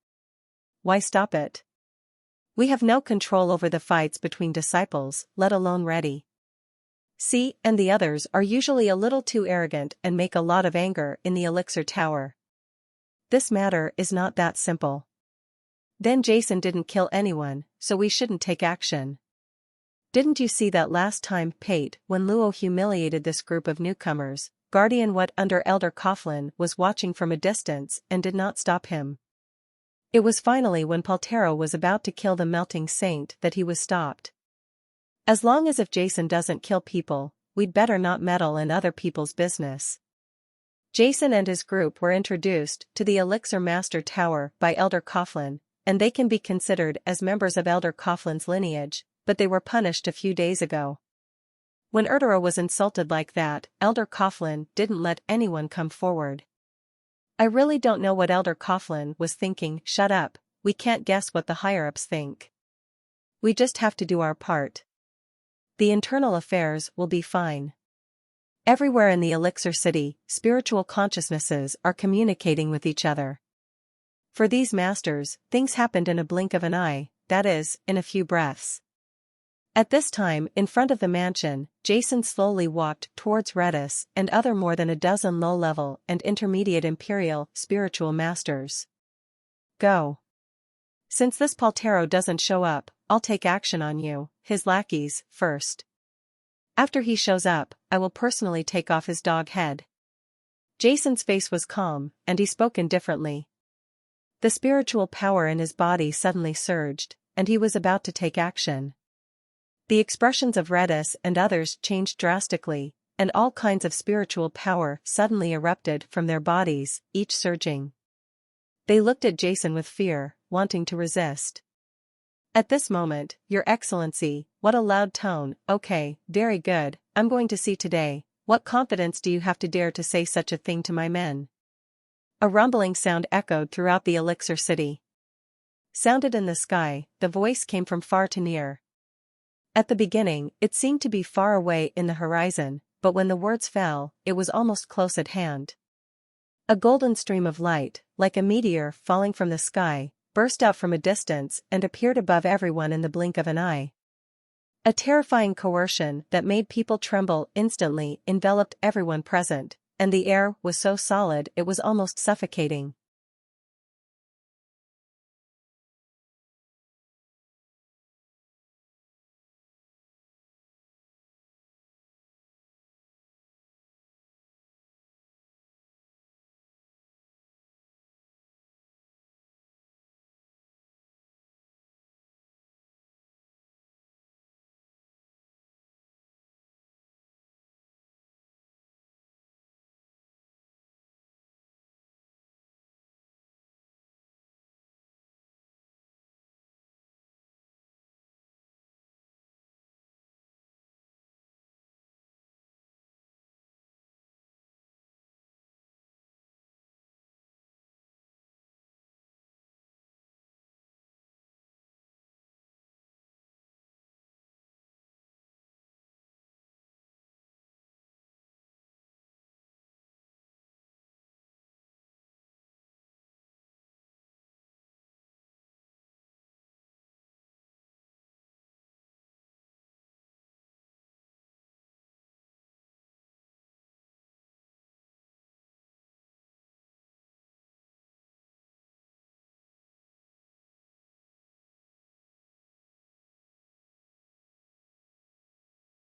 Speaker 1: Why stop it? We have no control over the fights between disciples, let alone Reddy. C and the others are usually a little too arrogant and make a lot of anger in the Elixir Tower. This matter is not that simple. Then Jason didn't kill anyone, so we shouldn't take action. Didn't you see that last time, Pate, when Luo humiliated this group of newcomers, Guardian What under Elder Coughlin was watching from a distance and did not stop him? It was finally when Paltero was about to kill the melting saint that he was stopped. As long as if Jason doesn't kill people, we'd better not meddle in other people's business. Jason and his group were introduced to the Elixir Master Tower by Elder Coughlin, and they can be considered as members of Elder Coughlin's lineage, but they were punished a few days ago. When Erdera was insulted like that, Elder Coughlin didn't let anyone come forward. I really don't know what Elder Coughlin was thinking. Shut up, we can't guess what the higher-ups think. We just have to do our part. The internal affairs will be fine. Everywhere in the Elixir City, spiritual consciousnesses are communicating with each other. For these masters, things happened in a blink of an eye, that is, in a few breaths. At this time, in front of the mansion, Jason slowly walked towards Redis and other more than a dozen low-level and intermediate imperial spiritual masters. Go. Since this Paltero doesn't show up, I'll take action on you, his lackeys, first. After he shows up, I will personally take off his dog head. Jason's face was calm, and he spoke indifferently. The spiritual power in his body suddenly surged, and he was about to take action. The expressions of Redis and others changed drastically, and all kinds of spiritual power suddenly erupted from their bodies, each surging. They looked at Jason with fear, wanting to resist. At this moment, Your Excellency, what a loud tone. Okay, very good, I'm going to see today. What confidence do you have to dare to say such a thing to my men? A rumbling sound echoed throughout the Elixir City. Sounded in the sky, the voice came from far to near. At the beginning, it seemed to be far away in the horizon, but when the words fell, it was almost close at hand. A golden stream of light, like a meteor falling from the sky, burst out from a distance and appeared above everyone in the blink of an eye. A terrifying coercion that made people tremble instantly enveloped everyone present, and the air was so solid it was almost suffocating.